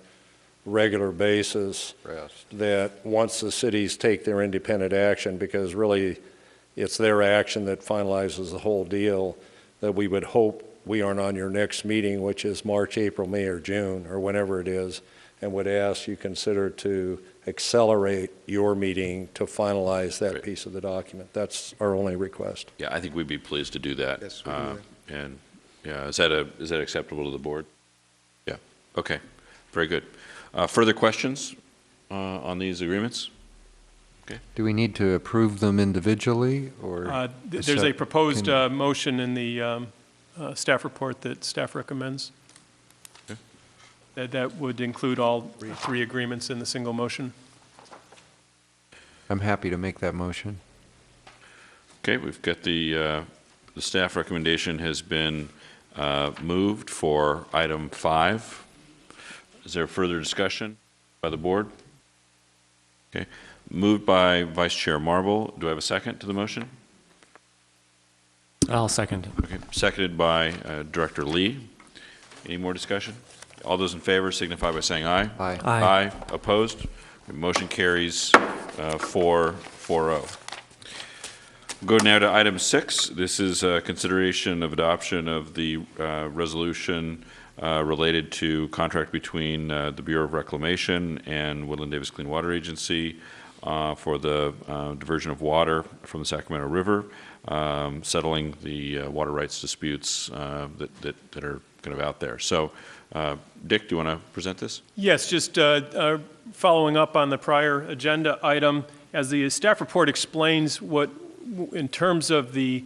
regular basis, that once the cities take their independent action, because really it's their action that finalizes the whole deal, that we would hope we aren't on your next meeting, which is March, April, May, or June, or whenever it is, and would ask you consider to accelerate your meeting to finalize that piece of the document. That's our only request. Yeah, I think we'd be pleased to do that. Yes, we'll do that. And yeah, is that acceptable to the board? Yeah. Okay. Very good. Further questions on these agreements? Okay. Do we need to approve them individually, or? There's a proposed motion in the staff report that staff recommends. Okay. That would include all three agreements in the single motion. I'm happy to make that motion. Okay, we've got the staff recommendation has been moved for item 5. Is there further discussion by the board? Okay, moved by Vice Chair Marble. Do I have a second to the motion? I'll second it. Okay, seconded by Director Lee. Any more discussion? All those in favor signify by saying aye. Aye. Aye. Opposed? The motion carries 4-0. Go now to item 6. This is consideration of adoption of the resolution related to contract between the Bureau of Reclamation and Woodland Davis Clean Water Agency for the diversion of water from the Sacramento River, settling the water rights disputes that are kind of out there. So, Dick, do you want to present this? Yes, just following up on the prior agenda item, as the staff report explains, in terms of the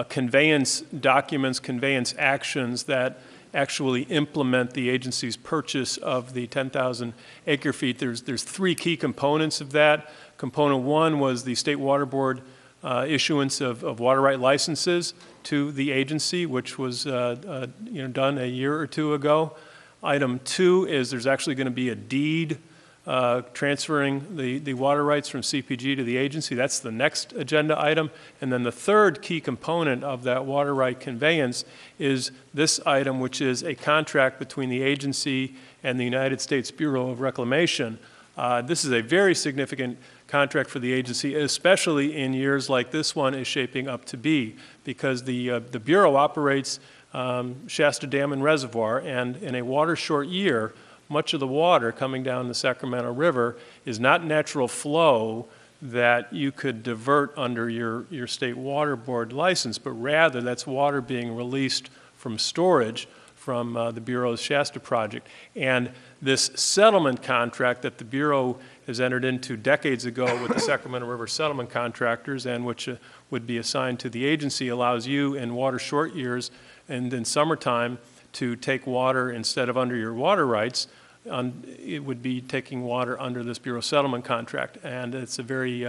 conveyance documents, conveyance actions that actually implement the agency's purchase of the 10,000 acre feet. There's three key components of that. Component one was the State Water Board issuance of water right licenses to the agency, which was done a year or two ago. Item two is there's actually going to be a deed transferring the water rights from CPG to the agency. That's the next agenda item. And then the third key component of that water right conveyance is this item, which is a contract between the agency and the United States Bureau of Reclamation. This is a very significant contract for the agency, especially in years like this one is shaping up to be, because the Bureau operates Shasta Dam and Reservoir, and in a water short year, much of the water coming down the Sacramento River is not natural flow that you could divert under your State Water Board license, but rather that's water being released from storage from the Bureau's Shasta project. And this settlement contract that the Bureau has entered into decades ago with the Sacramento River settlement contractors, and which would be assigned to the agency, allows you in water short years and in summertime to take water instead of under your water rights. It would be taking water under this Bureau settlement contract. And it's a very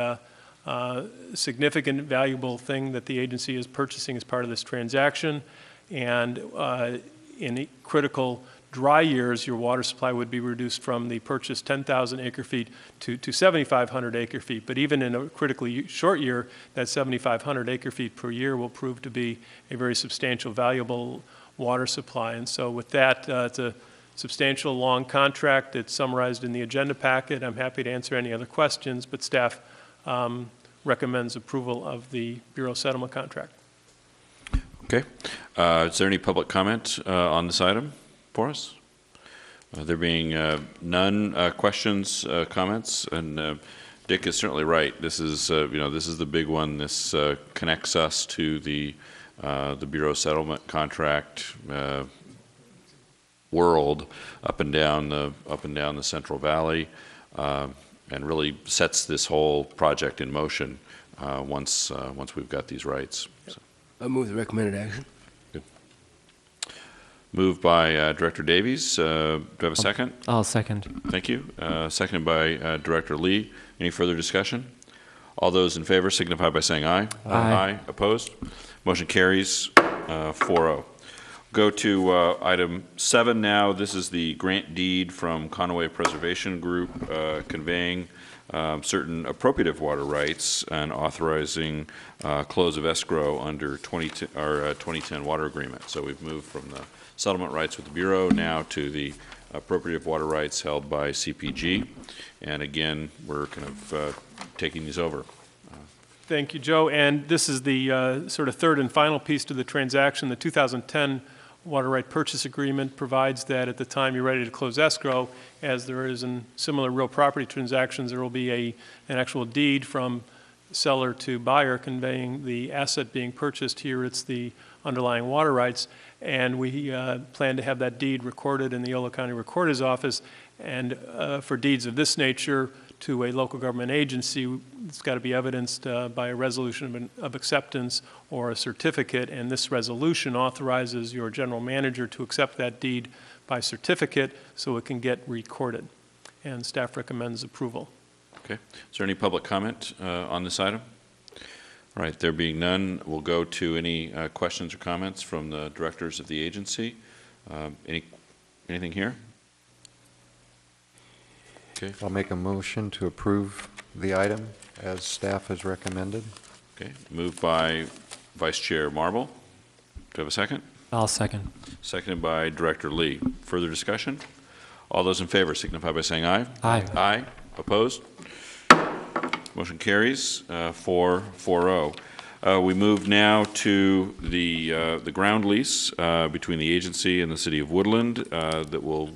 significant, valuable thing that the agency is purchasing as part of this transaction. And in critical dry years, your water supply would be reduced from the purchased 10,000 acre feet to 7,500 acre feet. But even in a critically short year, that 7,500 acre feet per year will prove to be a very substantial, valuable water supply. And so with that, it's a substantial, long contract. It's summarized in the agenda packet. I'm happy to answer any other questions, but staff recommends approval of the Bureau settlement contract. Okay. Is there any public comment on this item for us? There being none, questions, comments, and Dick is certainly right. This is, this is the big one. This connects us to the Bureau settlement contract world up and down the Central Valley, and really sets this whole project in motion once we've got these rights. So. I move the recommended action. Good. Moved by Director Davies. Do I have a second? I'll second. Thank you. Seconded by Director Lee. Any further discussion? All those in favor signify by saying aye. Aye. Opposed? Motion carries 4-0. Go to item 7 now. This is the grant deed from Conway Preservation Group conveying certain appropriative water rights and authorizing close of escrow under 2010 water agreement. So we've moved from the settlement rights with the Bureau now to the appropriative water rights held by CPG. And again, we're kind of taking these over. Thank you, Joe. And this is the sort of third and final piece to the transaction. The 2010 water right purchase agreement provides that at the time you're ready to close escrow, as there is in similar real property transactions, there will be an actual deed from seller to buyer conveying the asset being purchased. Here it's the underlying water rights, and we plan to have that deed recorded in the Yolo County Recorder's Office. And for deeds of this nature to a local government agency, it's got to be evidenced by a resolution of acceptance or a certificate, and this resolution authorizes your general manager to accept that deed by certificate so it can get recorded. And staff recommends approval. Okay. Is there any public comment on this item? All right. There being none, we'll go to any questions or comments from the directors of the agency. Anything here? Okay. I'll make a motion to approve the item as staff has recommended. Okay. Moved by Vice Chair Marble. Do you have a second? I'll second. Seconded by Director Lee. Further discussion? All those in favor signify by saying aye. Aye. Aye. Opposed? Motion carries 4-0. We move now to the ground lease between the agency and the City of Woodland that will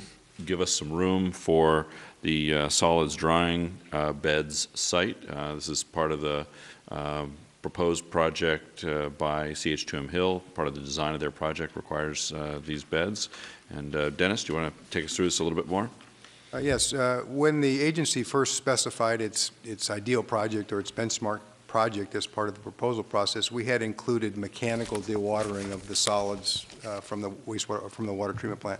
give us some room for the solids drying beds site. This is part of the proposed project by CH2M Hill. Part of the design of their project requires these beds. And Dennis, do you want to take us through this a little bit more? Yes. When the agency first specified its ideal project or its benchmark project as part of the proposal process, we had included mechanical dewatering of the solids from the wastewater, from the water treatment plant.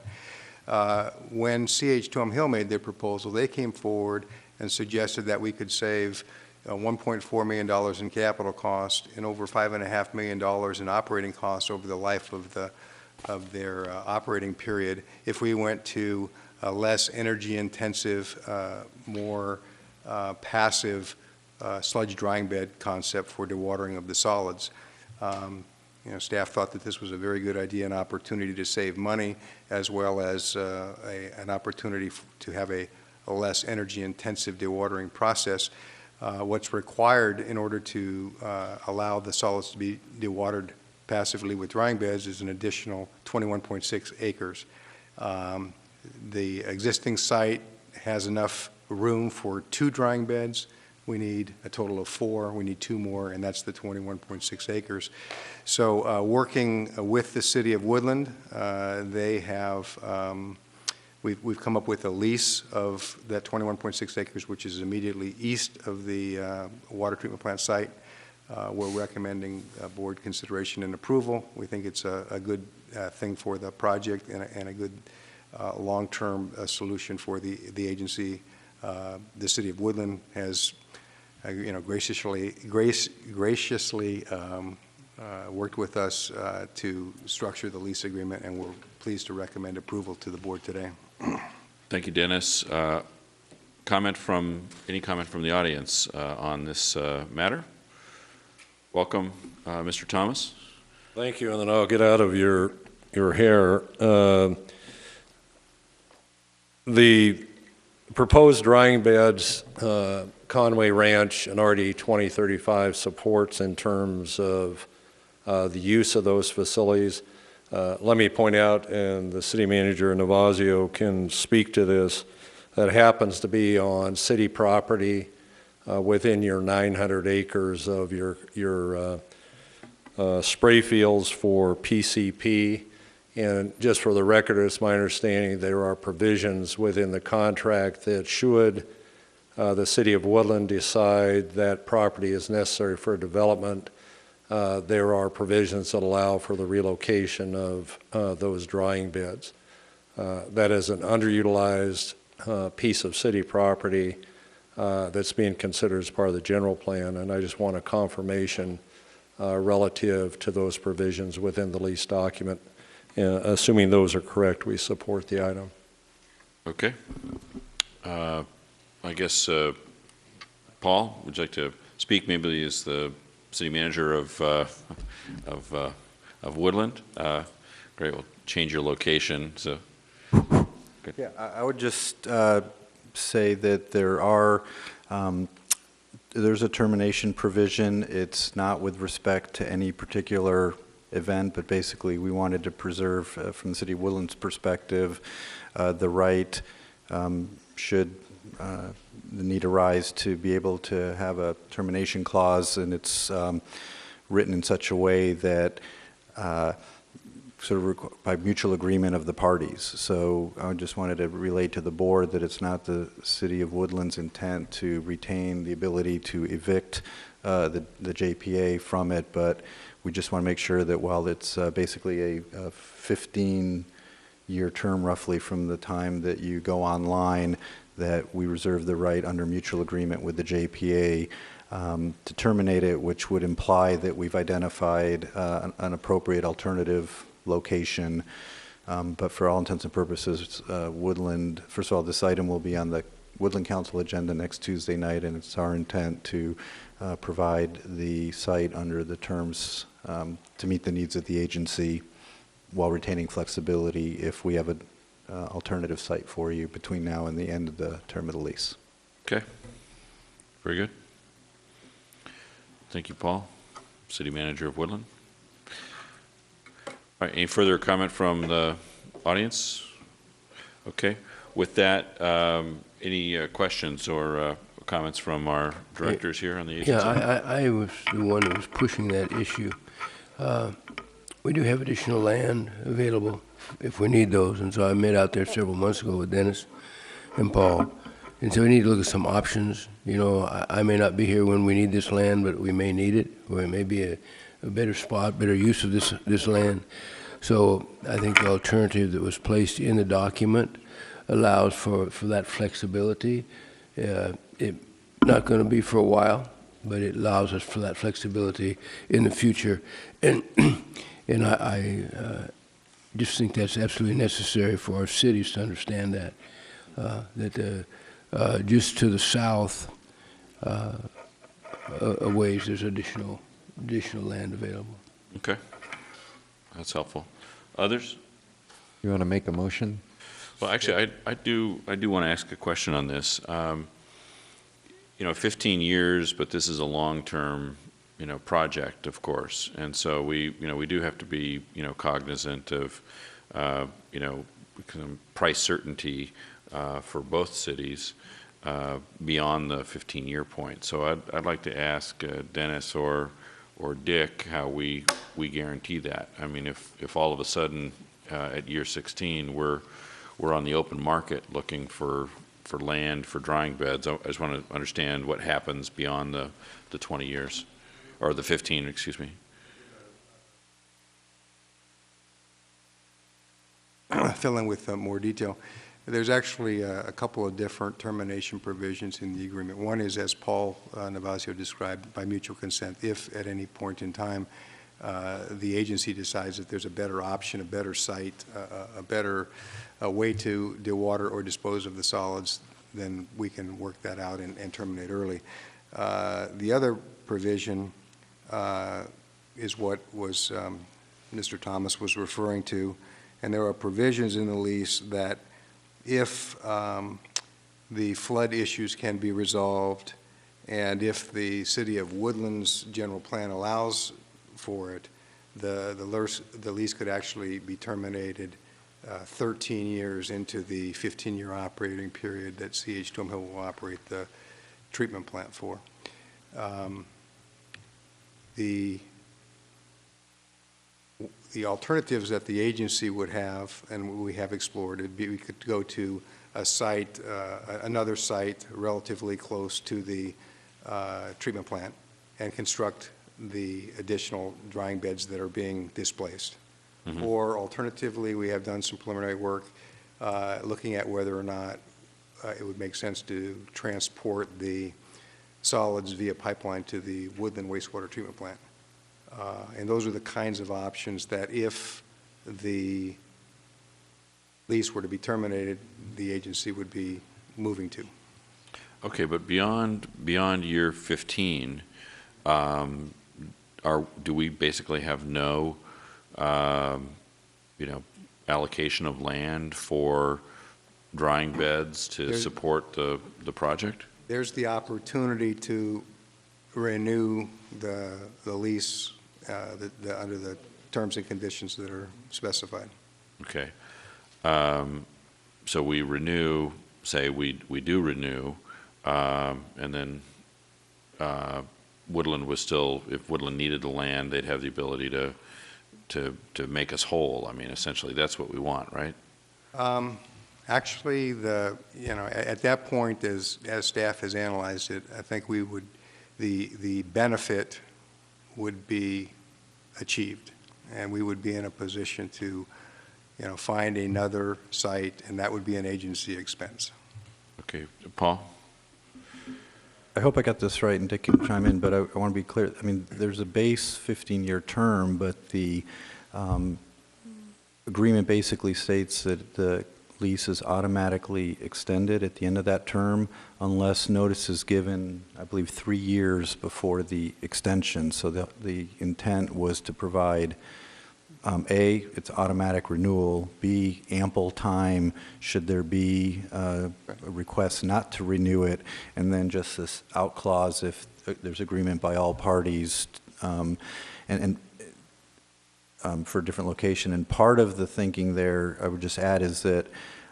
When CH Tom Hill made their proposal, they came forward and suggested that we could save $1.4 million in capital cost and over $5.5 million in operating costs over the life of their operating period if we went to a less energy-intensive, more passive sludge drying bed concept for dewatering of the solids. Staff thought that this was a very good idea, an opportunity to save money, as well as an opportunity to have a less energy-intensive dewatering process. What's required in order to allow the solids to be dewatered passively with drying beds is an additional 21.6 acres. The existing site has enough room for 2 drying beds. We need a total of 4. We need 2 more, and that's the 21.6 acres. So working with the City of Woodland, they have we've come up with a lease of that 21.6 acres, which is immediately east of the water treatment plant site. We're recommending board consideration and approval. We think it's a good thing for the project and a good long-term solution for the agency. The City of Woodland has, graciously worked with us to structure the lease agreement, and we're pleased to recommend approval to the board today. Thank you, Dennis. Any comment from the audience on this matter? Welcome, Mr. Thomas. Thank you, and then I'll get out of your hair. The proposed drying beds, Conway Ranch and RD 2035 supports in terms of the use of those facilities. Let me point out, and the city manager Navazio can speak to this, that happens to be on city property within your 900 acres of your spray fields for PCP. And just for the record, it's my understanding there are provisions within the contract that should the City of Woodland decide that property is necessary for development, there are provisions that allow for the relocation of those drying beds. That is an underutilized piece of city property that's being considered as part of the general plan, and I just want a confirmation relative to those provisions within the lease document. Assuming those are correct, we support the item. Okay. I guess, Paul, would you like to speak maybe as the city manager of Woodland? Great, we'll change your location. So, good. Yeah, I would just say that there's a termination provision. It's not with respect to any particular event, but basically we wanted to preserve, from the City of Woodland's perspective, the right, should the need arise, to be able to have a termination clause, and it's written in such a way that sort of by mutual agreement of the parties. So I just wanted to relate to the board that it's not the City of Woodland's intent to retain the ability to evict the JPA from it, but we just want to make sure that while it's basically a 15-year term roughly from the time that you go online, that we reserve the right under mutual agreement with the JPA to terminate it, which would imply that we've identified an appropriate alternative location. But for all intents and purposes, Woodland, first of all, this item will be on the Woodland Council agenda next Tuesday night, and it's our intent to provide the site under the terms to meet the needs of the agency while retaining flexibility if we have an alternative site for you between now and the end of the term of the lease. Okay. Very good. Thank you, Paul, City Manager of Woodland. All right, any further comment from the audience? Okay. With that, any questions or comments from our directors here on the agency? Yeah, I was the one that was pushing that issue. We do have additional land available if we need those, and so I met out there several months ago with Dennis and Paul, And so we need to look at some options. You know, I may not be here when we need this land, but we may need it, or it may be a better spot, better use of this land. So I think the alternative that was placed in the document allows for that flexibility. It not going to be for a while, but it allows us for that flexibility in the future. And I just think that's absolutely necessary for our cities to understand that. Just to the south a ways, there's additional land available. Okay, that's helpful. Others? You want to make a motion? Well, actually, I do want to ask a question on this. You know, 15 years, but this is a long-term, you know, project, of course, and so we do have to be, you know, cognizant of, you know, price certainty for both cities beyond the 15-year point. So I'd like to ask Dennis or Dick how we guarantee that. I mean, if all of a sudden at year 16 we're on the open market looking for land for drying beds, I just want to understand what happens beyond the 20 years, or the 15, excuse me. Fill in with more detail. There's actually a couple of different termination provisions in the agreement. One is, as Paul Navasio described, by mutual consent. If at any point in time the agency decides that there's a better option, a better site, a better way to dewater or dispose of the solids, then we can work that out and terminate early. The other provision is what was Mr. Thomas was referring to, and there are provisions in the lease that if the flood issues can be resolved, and if the City of Woodlands general plan allows for it, the lease could actually be terminated 13 years into the 15-year operating period that CH2M Hill will operate the treatment plant for. The alternatives that the agency would have, and we have explored, we could go to a site, another site relatively close to the treatment plant and construct the additional drying beds that are being displaced. Mm-hmm. Or alternatively, we have done some preliminary work looking at whether or not it would make sense to transport the solids via pipeline to the Woodland wastewater treatment plant. And those are the kinds of options that if the lease were to be terminated, the agency would be moving to. Okay, but beyond year 15, do we basically have no you know, allocation of land for drying beds to support the project? There's the opportunity to renew the lease under the terms and conditions that are specified. Okay. So we renew, say we do renew, and then Woodland was still, if Woodland needed the land, they'd have the ability to make us whole. I mean, essentially, that's what we want, right? Actually, at that point, as staff has analyzed it, I think we would, the benefit would be achieved, and we would be in a position to, find another site, and that would be an agency expense. Okay, Paul? I hope I got this right, and Dick can chime in, but I want to be clear. I mean, there's a base 15-year term, but the agreement basically states that the lease is automatically extended at the end of that term unless notice is given, I believe, 3 years before the extension. So the intent was to provide, A, it's automatic renewal, B, ample time should there be a request not to renew it, and then just this out clause if there's agreement by all parties, for a different location. And part of the thinking there, I would just add, is that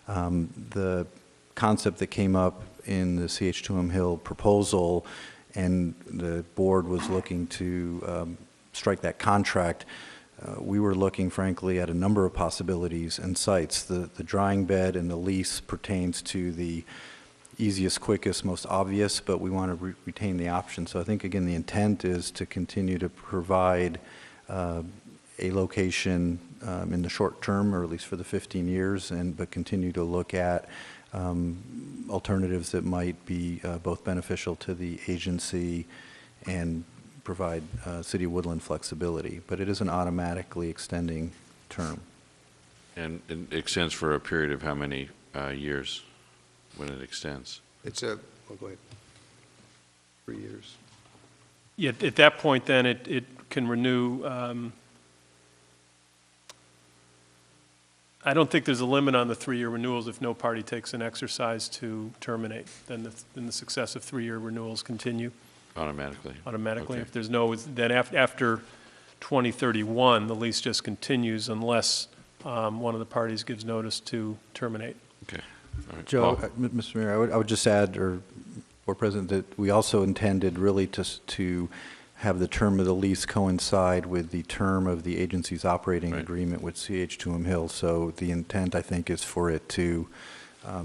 the concept that came up in the CH2M Hill proposal, and the board was looking to strike that contract, we were looking, frankly, at a number of possibilities and sites. The drying bed and the lease pertains to the easiest, quickest, most obvious, but we want to retain the option. So I think, again, the intent is to continue to provide a location in the short term, or at least for the 15 years, but continue to look at alternatives that might be both beneficial to the agency and provide City of Woodland flexibility. But it is an automatically extending term. And it extends for a period of how many years when it extends? It's a, well, go ahead. 3 years. Yeah, at that point, then, it can renew. I don't think there's a limit on the 3-year renewals if no party takes an exercise to terminate. Then the successive 3-year renewals continue Automatically? automatically. Okay. If there's no, then after 2031, the lease just continues unless one of the parties gives notice to terminate. Okay. All right. Joe, Paul? Mr. Mayor, I would just add, or Board President, that we also intended really to have the term of the lease coincide with the term of the agency's operating Right. agreement with CH2M Hill. So the intent, I think, is for it to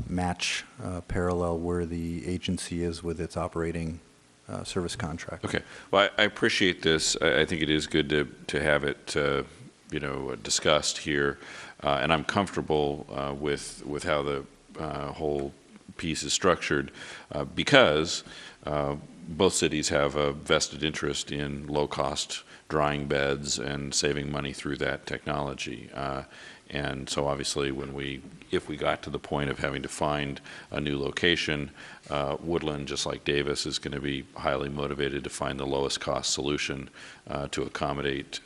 match parallel where the agency is with its operating service contract. Okay. Well, I appreciate this. I think it is good to have it, discussed here, and I'm comfortable with how the whole piece is structured because both cities have a vested interest in low-cost drying beds and saving money through that technology. And so obviously if we got to the point of having to find a new location, Woodland, just like Davis, is going to be highly motivated to find the lowest cost solution to accommodate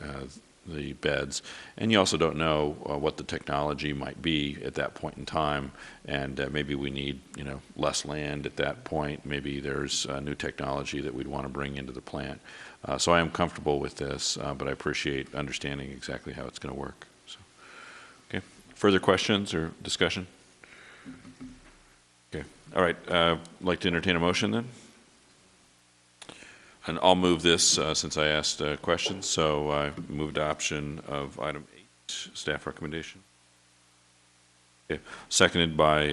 the beds. And you also don't know what the technology might be at that point in time, and maybe we need less land at that point. Maybe there's new technology that we'd want to bring into the plant. So I am comfortable with this, but I appreciate understanding exactly how it's going to work. So, okay. Further questions or discussion? Okay. All right. I'd like to entertain a motion then. And I'll move this since I asked questions. So I move adoption of item 8, staff recommendation. Okay. Seconded by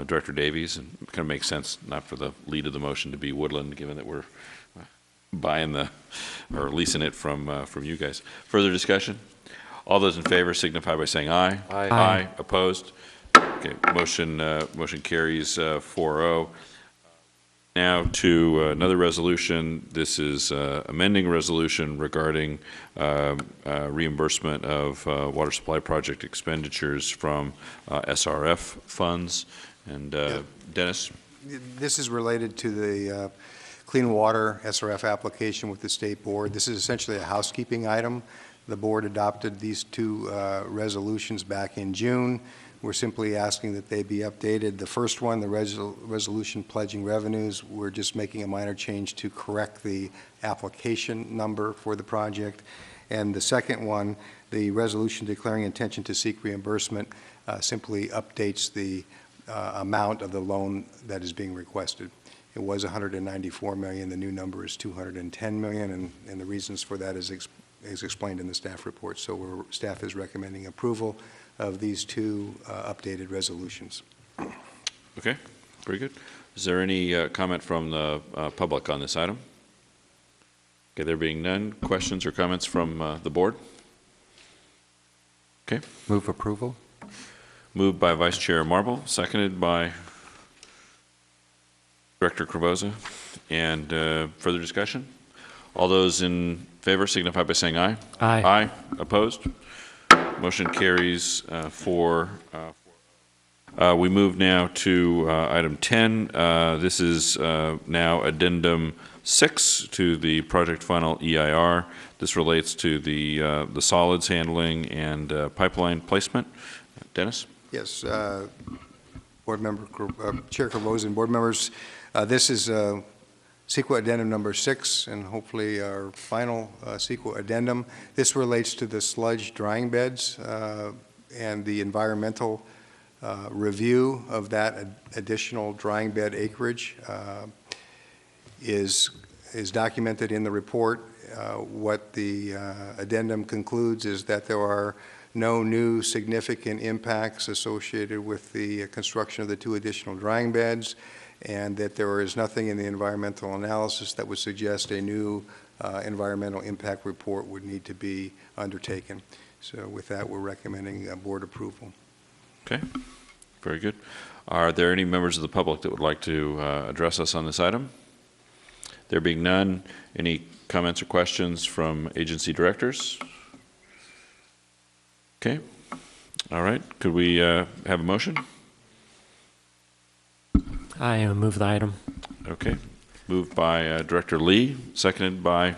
Director Davies, and it kind of makes sense not for the lead of the motion to be Woodland, given that we're buying or leasing it from you guys. Further discussion? All those in favor signify by saying aye. Aye. Aye. Opposed? Okay. Motion carries 4-0. Now to another resolution. This is amending a resolution regarding reimbursement of water supply project expenditures from SRF funds. And Dennis? This is related to the Clean Water SRF application with the State Board. This is essentially a housekeeping item. The Board adopted these 2 resolutions back in June. We're simply asking that they be updated. The first one, the resolution pledging revenues, we're just making a minor change to correct the application number for the project. And the second one, the resolution declaring intention to seek reimbursement, simply updates the amount of the loan that is being requested. It was $194 million. The new number is $210 million, and the reasons for that is explained in the staff report. So staff is recommending approval of these 2 updated resolutions. Okay, very good. Is there any comment from the public on this item? Okay, there being none, questions or comments from the board? Okay. Move approval? Moved by Vice Chair Marble, seconded by Director Cravoza. And further discussion? All those in favor signify by saying aye. Aye. Aye. Opposed? Motion carries 4. We move now to item 10. This is now addendum 6 to the project final EIR. This relates to the solids handling and pipeline placement. Dennis? Yes, Board Member, Chair Cravoza and board members, this is CEQA addendum number 6, and hopefully our final CEQA addendum. This relates to the sludge drying beds and the environmental review of that additional drying bed acreage is documented in the report. What the addendum concludes is that there are no new significant impacts associated with the construction of the 2 additional drying beds, and that there is nothing in the environmental analysis that would suggest a new environmental impact report would need to be undertaken. So with that, we're recommending board approval. Okay, very good. Are there any members of the public that would like to address us on this item? There being none, any comments or questions from agency directors? Okay, all right. Could we have a motion? I move the item. Okay, moved by Director Lee, seconded by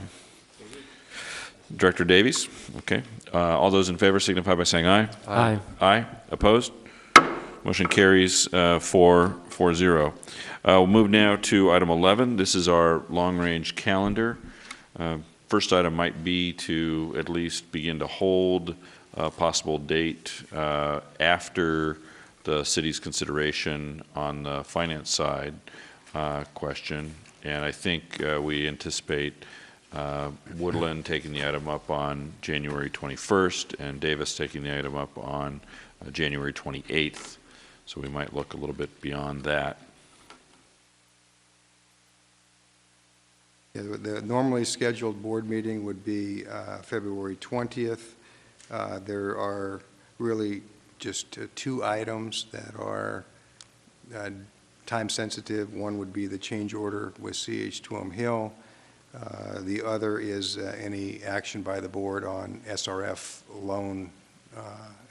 Director Davies. Okay, all those in favor signify by saying aye. Aye. Aye. Opposed? Motion carries 4-0. We'll move now to item 11. This is our long-range calendar. First item might be to at least begin to hold a possible date after the city's consideration on the finance side question. And I think we anticipate Woodland taking the item up on January 21st and Davis taking the item up on January 28th. So we might look a little bit beyond that. Yeah, the normally scheduled board meeting would be February 20th. There are really just two items that are time sensitive. One would be the change order with CH Tuam Hill. The other is any action by the board on SRF loan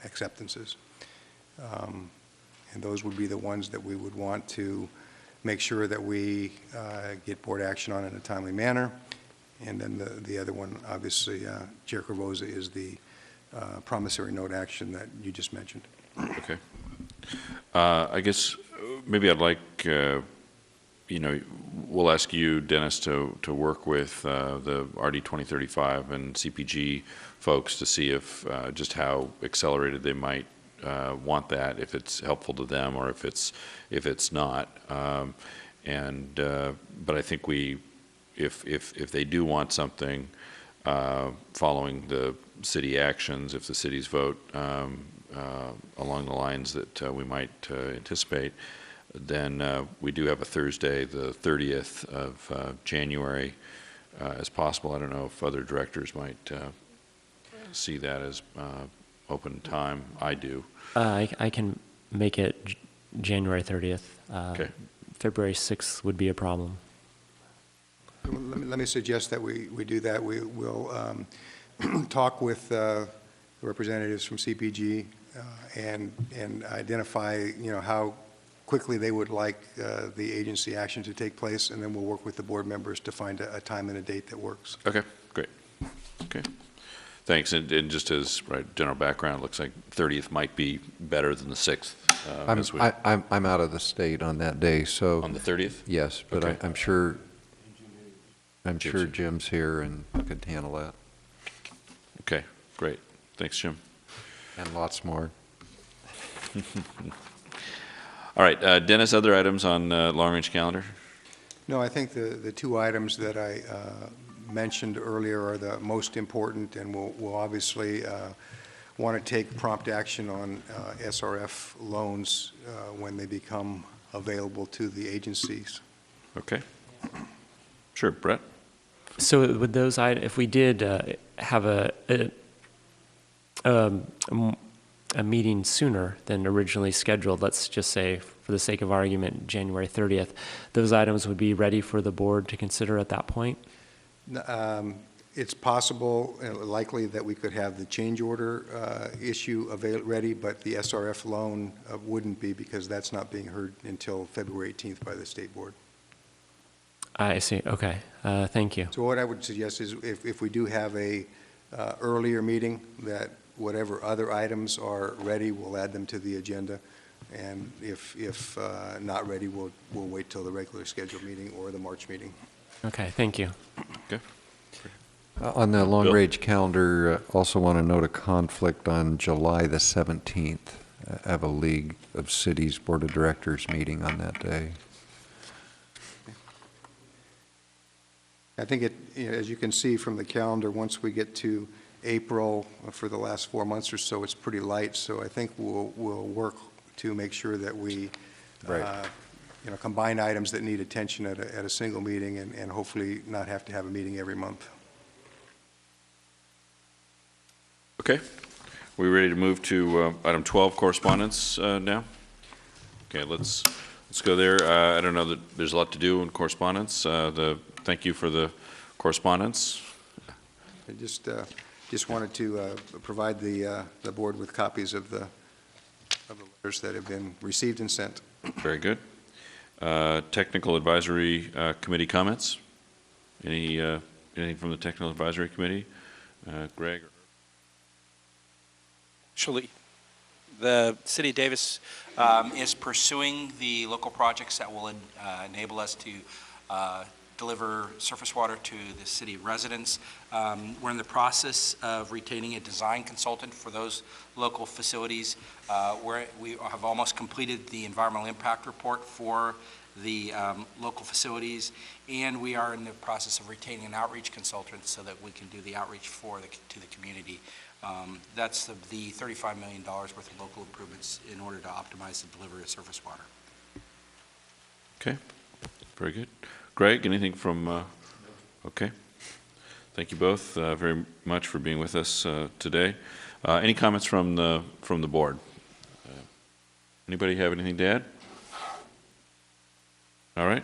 acceptances. And those would be the ones that we would want to make sure that we get board action on in a timely manner. And then the other one, obviously, Chair Corvoza, is the promissory note action that you just mentioned. Okay. I guess maybe I'd like, we'll ask you, Dennis, to work with the RD 2035 and CPG folks to see if just how accelerated they might want that, if it's helpful to them or if it's not. But I think if they do want something following the city actions, if the city's vote along the lines that we might anticipate, then we do have a Thursday, the 30th of January, as possible. I don't know if other directors might see that as open time. I do. I can make it January 30th. Okay. February 6th would be a problem. Let me suggest that we do that. We will talk with representatives from CPG and identify, how quickly they would like the agency action to take place, and then we'll work with the board members to find a time and a date that works. Okay, great. Okay. Thanks. And just as general background, it looks like 30th might be better than the 6th. I'm out of the state on that day, so. On the 30th? Yes, but Okay. I'm sure Jim's here and could handle that. Okay, great. Thanks, Jim. And lots more. All right, Dennis, other items on long-range calendar? No, I think the two items that I mentioned earlier are the most important, and we'll obviously want to take prompt action on SRF loans when they become available to the agencies. Okay. Sure, Brett? So with those items, if we did have a meeting sooner than originally scheduled, let's just say, for the sake of argument, January 30th, those items would be ready for the board to consider at that point? It's possible, likely, that we could have the change order issue ready, but the SRF loan wouldn't be, because that's not being heard until February 18th by the State Board. I see. Okay. Thank you. So what I would suggest is if we do have a earlier meeting, that whatever other items are ready, we'll add them to the agenda. And if not ready, we'll wait till the regular scheduled meeting or the March meeting. Okay. Thank you. Okay. On the long-range calendar, also want to note a conflict on July the 17th. I have a League of Cities Board of Directors meeting on that day. I think as you can see from the calendar, once we get to April, for the last 4 months or so, it's pretty light. So I think we'll work to make sure that we combine items that need attention at a single meeting and hopefully not have to have a meeting every month. Okay. We ready to move to item 12, correspondence now? Okay, let's go there. I don't know that there's a lot to do in correspondence. Thank you for the correspondence. I just wanted to provide the board with copies of the letters that have been received and sent. Very good. Technical Advisory Committee comments? Anything from the Technical Advisory Committee? Greg? Actually, the City of Davis is pursuing the local projects that will enable us to deliver surface water to the city residents. We're in the process of retaining a design consultant for those local facilities. We have almost completed the environmental impact report for the local facilities, and we are in the process of retaining an outreach consultant so that we can do the outreach to the community. That's the $35 million worth of local improvements in order to optimize the delivery of surface water. Okay, very good. Greg, anything from, okay. Thank you both very much for being with us today. Any comments from the board? Anybody have anything to add? All right.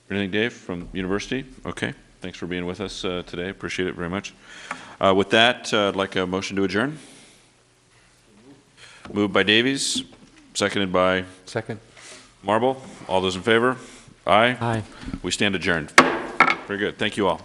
Anything, Dave, from university? Okay, thanks for being with us today. Appreciate it very much. With that, I'd like a motion to adjourn. Moved by Davies, seconded by Second. Marble. All those in favor? Aye. Aye. We stand adjourned. Very good. Thank you all.